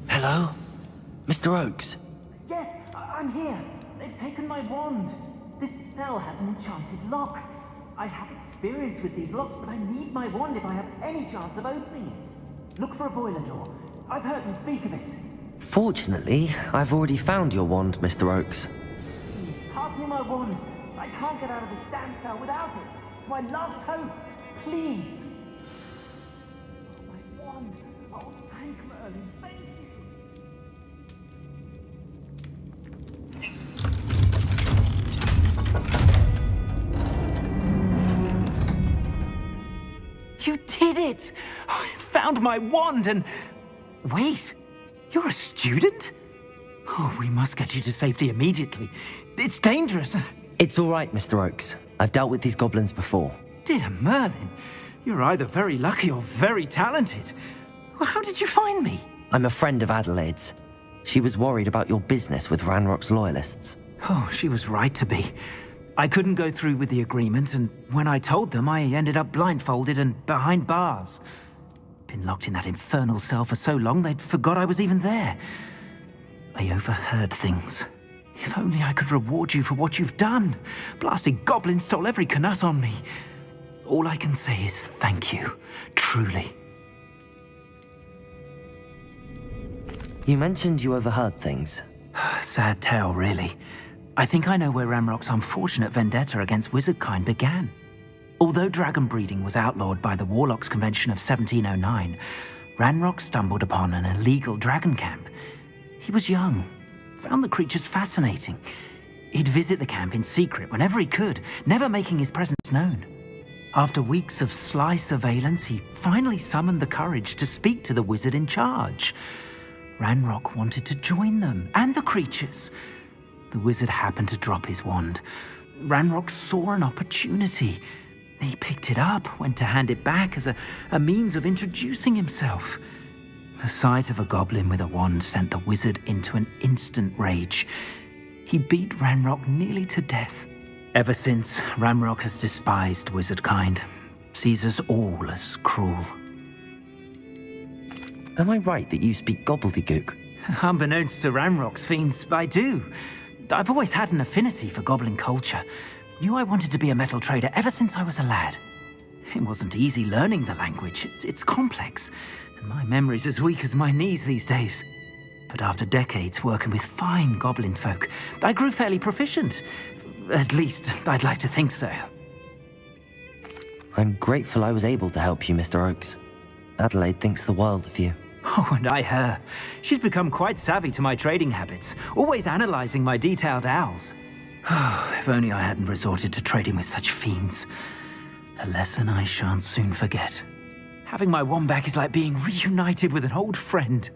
Hello? Mr. Oakes? Yes, I'm here. They've taken my wand. This cell has an enchanted lock. I have experience with these locks, but I need my wand if I have any chance of opening it. Look for a boiler door. I've heard them speak of it. Fortunately, I've already found your wand, Mr. Oakes. Please, pass me my wand. I can't get out of this damn cell without it. It's my last hope. Please. Oh, my wand. Oh, thank Merlin. Thank you. You did it! I found my wand and... Wait, you're a student? Oh, we must get you to safety immediately. It's dangerous. It's all right, Mr. Oakes. I've dealt with these goblins before. Dear Merlin, you're either very lucky or very talented. Well, how did you find me? I'm a friend of Adelaide's. She was worried about your business with Ranrock's loyalists. Oh, she was right to be. I couldn't go through with the agreement, and when I told them, I ended up blindfolded and behind bars. Been locked in that infernal cell for so long, they'd forgot I was even there. I overheard things. If only I could reward you for what you've done. Blasted goblins stole every knut on me. All I can say is thank you, truly. You mentioned you overheard things. Sad tale, really. I think I know where Ranrock's unfortunate vendetta against wizardkind began. Although dragon breeding was outlawed by the Warlocks Convention of 1709, Ranrock stumbled upon an illegal dragon camp. He was young, found the creatures fascinating. He'd visit the camp in secret whenever he could, never making his presence known. After weeks of sly surveillance, he finally summoned the courage to speak to the wizard in charge. Ranrock wanted to join them, and the creatures. The wizard happened to drop his wand. Ranrock saw an opportunity. He picked it up, went to hand it back as a means of introducing himself. The sight of a goblin with a wand sent the wizard into an instant rage. He beat Ranrock nearly to death. Ever since, Ranrock has despised wizardkind, sees us all as cruel. Am I right that you speak gobbledygook? Unbeknownst to Ranrock's fiends, I do. I've always had an affinity for goblin culture. Knew I wanted to be a metal trader ever since I was a lad. It wasn't easy learning the language. It's complex, and my memory's as weak as my knees these days. But after decades working with fine goblin folk, I grew fairly proficient. At least, I'd like to think so. I'm grateful I was able to help you, Mr. Oakes. Adelaide thinks the world of you. Oh, and I her. She's become quite savvy to my trading habits, always analyzing my detailed owls. If only I hadn't resorted to trading with such fiends. A lesson I shan't soon forget. Having my wand back is like being reunited with an old friend.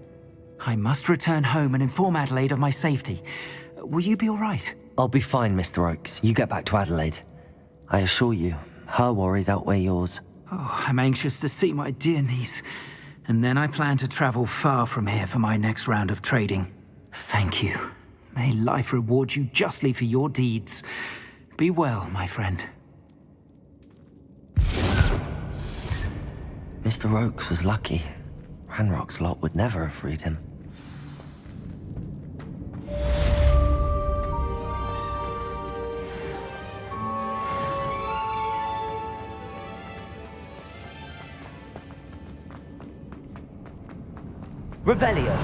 I must return home and inform Adelaide of my safety. Will you be all right? I'll be fine, Mr. Oakes. You get back to Adelaide. I assure you, her worries outweigh yours. Oh, I'm anxious to see my dear niece. And then I plan to travel far from here for my next round of trading. Thank you. May life reward you justly for your deeds. Be well, my friend. Mr. Oakes was lucky. Ranrock's lot would never have freed him. Revelio.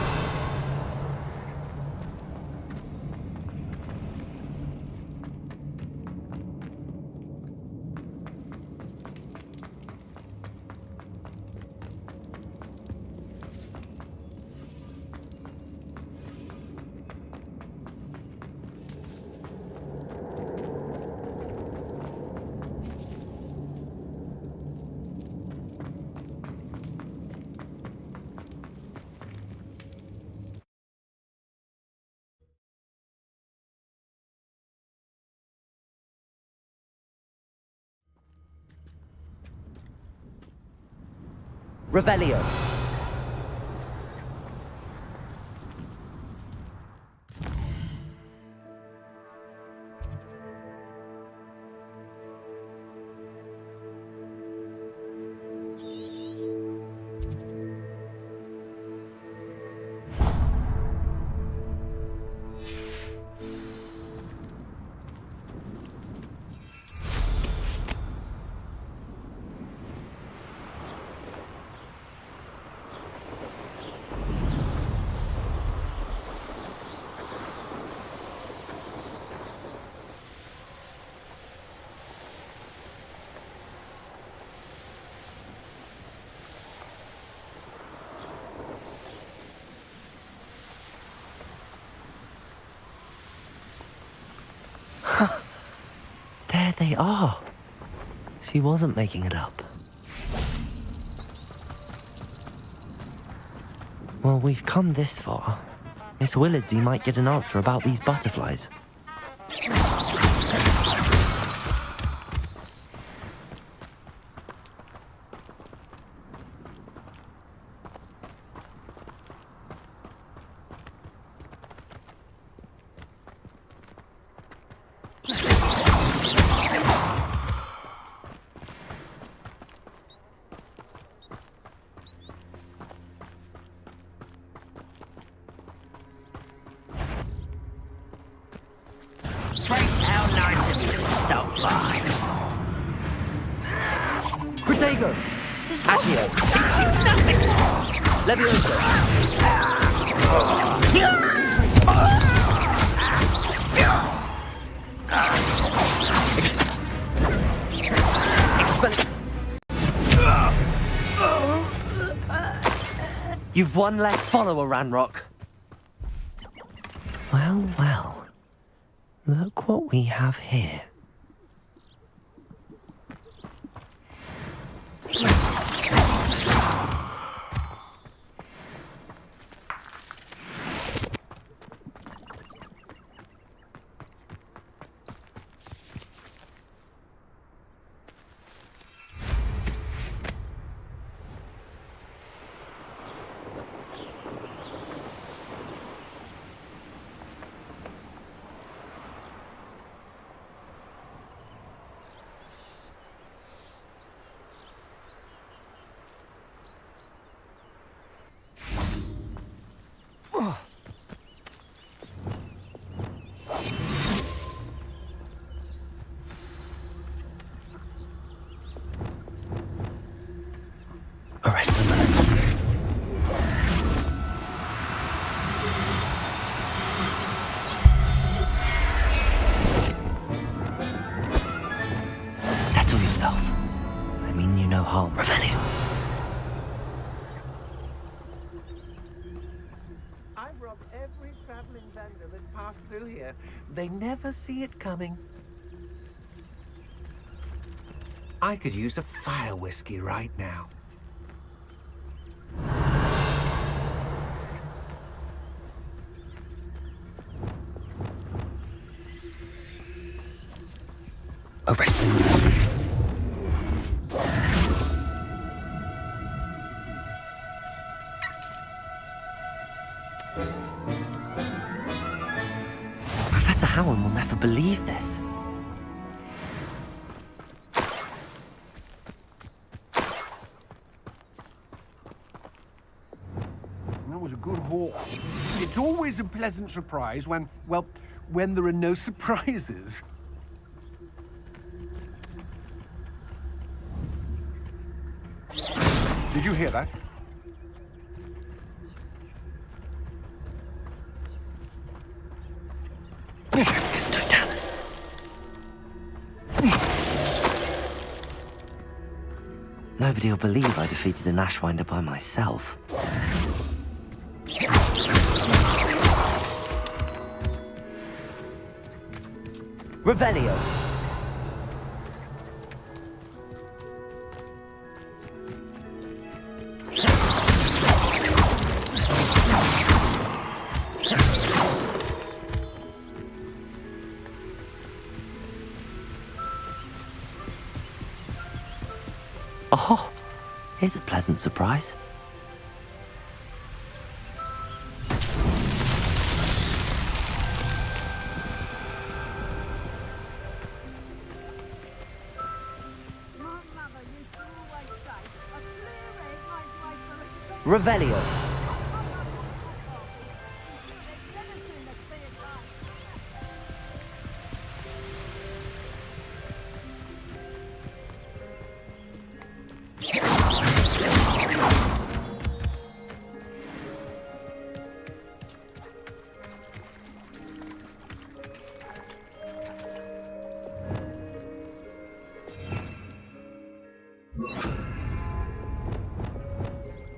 Revelio. There they are. She wasn't making it up. Well, we've come this far. Miss Willardsey might get an answer about these butterflies. How nice of you to stop by. Protego! Accio! Leviosa! You've one less follower, Ranrock. Well, well. Look what we have here. Arrest the bullets. Settle yourself. I mean you no harm, Revenue. I've robbed every traveling vendor that passed through here. They never see it coming. I could use a fire whiskey right now. Arrest them. Professor Howard will never believe this. That was a good haul. It's always a pleasant surprise when, well, when there are no surprises. Did you hear that? Nobody will believe I defeated an Ashwinder by myself. Revelio! Oh, here's a pleasant surprise. Revelio.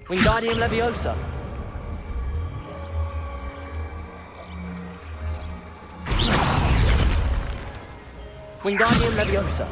Wingardium Leviosa. Wingardium Leviosa.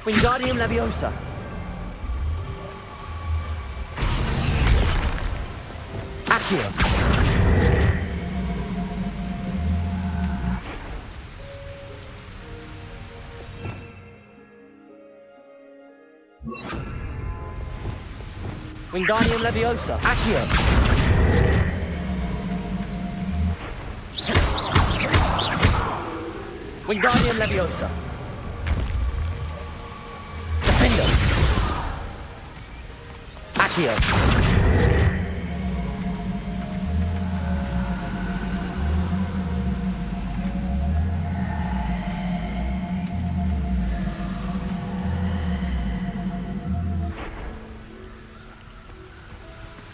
Wingardium Leviosa. Accio. Wingardium Leviosa. Accio. Wingardium Leviosa. Defender. Accio.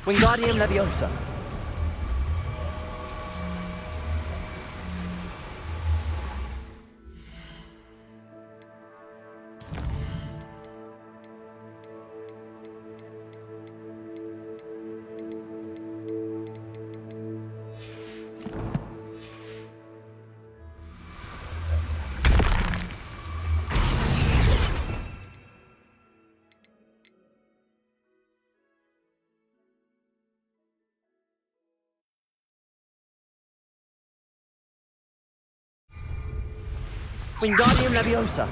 Wingardium Leviosa. Wingardium Leviosa.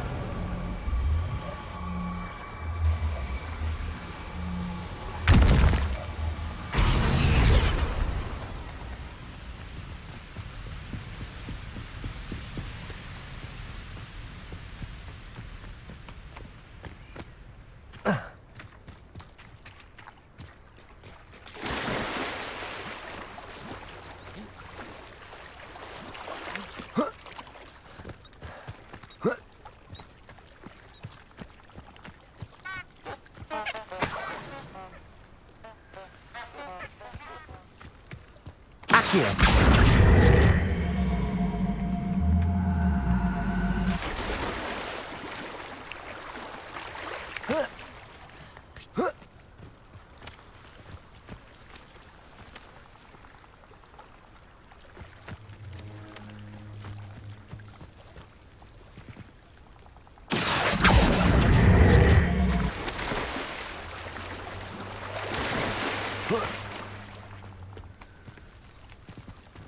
Accio.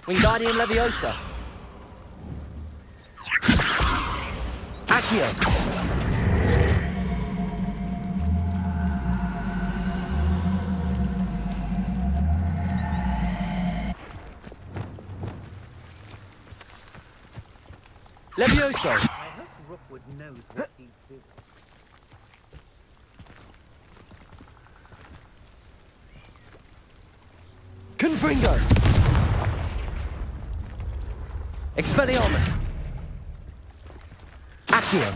Wingardium Leviosa. Accio. Levioso. I hope Rookwood knows what he's doing. Confringo. Expelliarmus. Accio.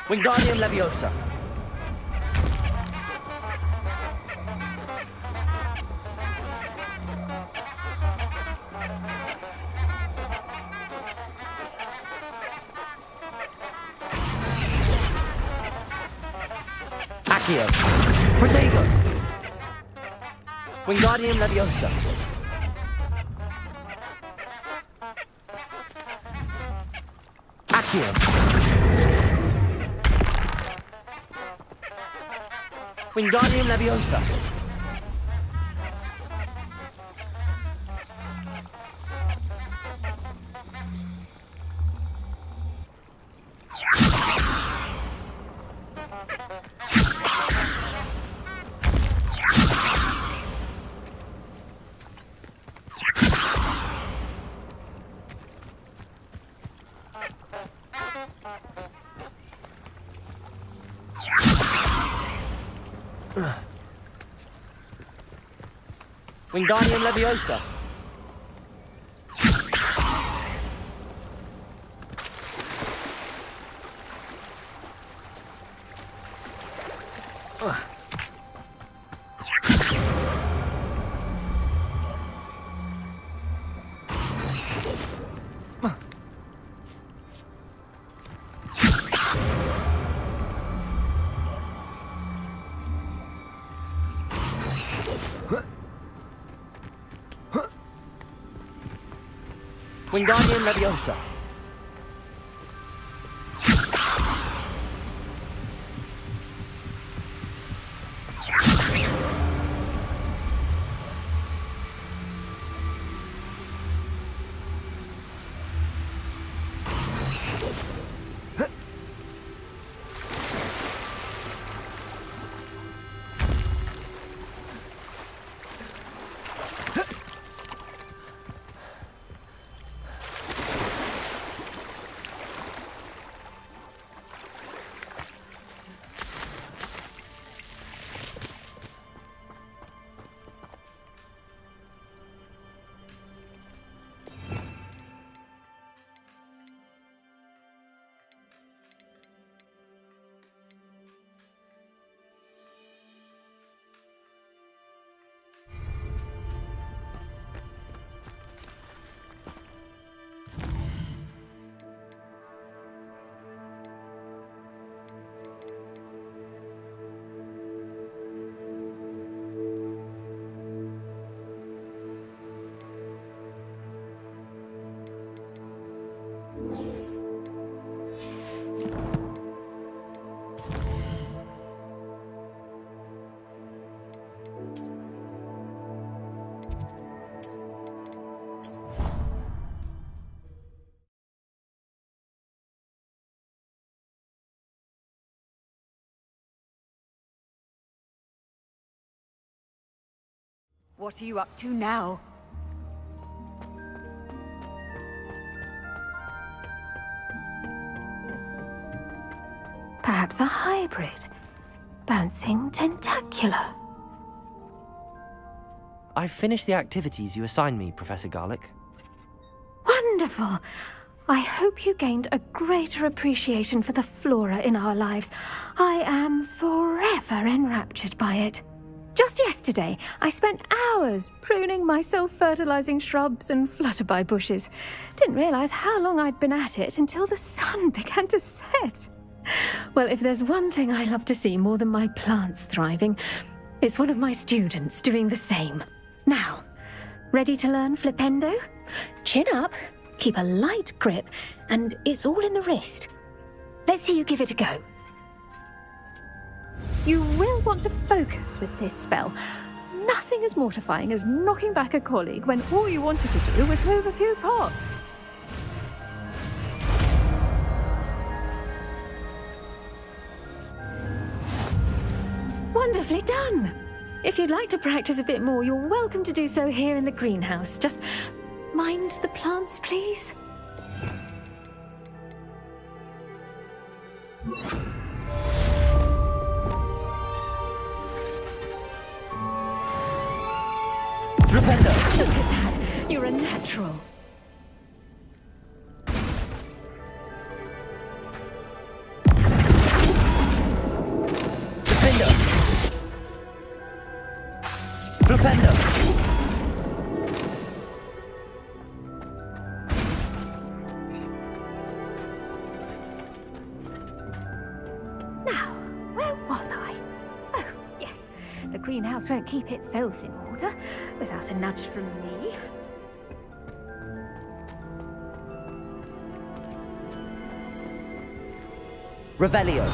Wingardium Leviosa. Accio. Protego. Wingardium Leviosa. Accio. Wingardium Leviosa. Wingardium Leviosa. Wingardium Leviosa. What are you up to now? Perhaps a hybrid. Bouncing tentacular. I've finished the activities you assigned me, Professor Garlick. Wonderful! I hope you gained a greater appreciation for the flora in our lives. I am forever enraptured by it. Just yesterday, I spent hours pruning my self-fertilizing shrubs and flutterby bushes. Didn't realize how long I'd been at it until the sun began to set. Well, if there's one thing I love to see more than my plants thriving, it's one of my students doing the same. Now, ready to learn Flipendo? Chin up, keep a light grip, and it's all in the wrist. Let's see you give it a go. You will want to focus with this spell. Nothing as mortifying as knocking back a colleague when all you wanted to do was move a few pots. Wonderfully done! If you'd like to practice a bit more, you're welcome to do so here in the greenhouse. Just mind the plants, please. Flipendo! Look at that! You're a natural. Flipendo! Now, where was I? Oh, yes. The greenhouse won't keep itself in order without a nudge from me. Revelio.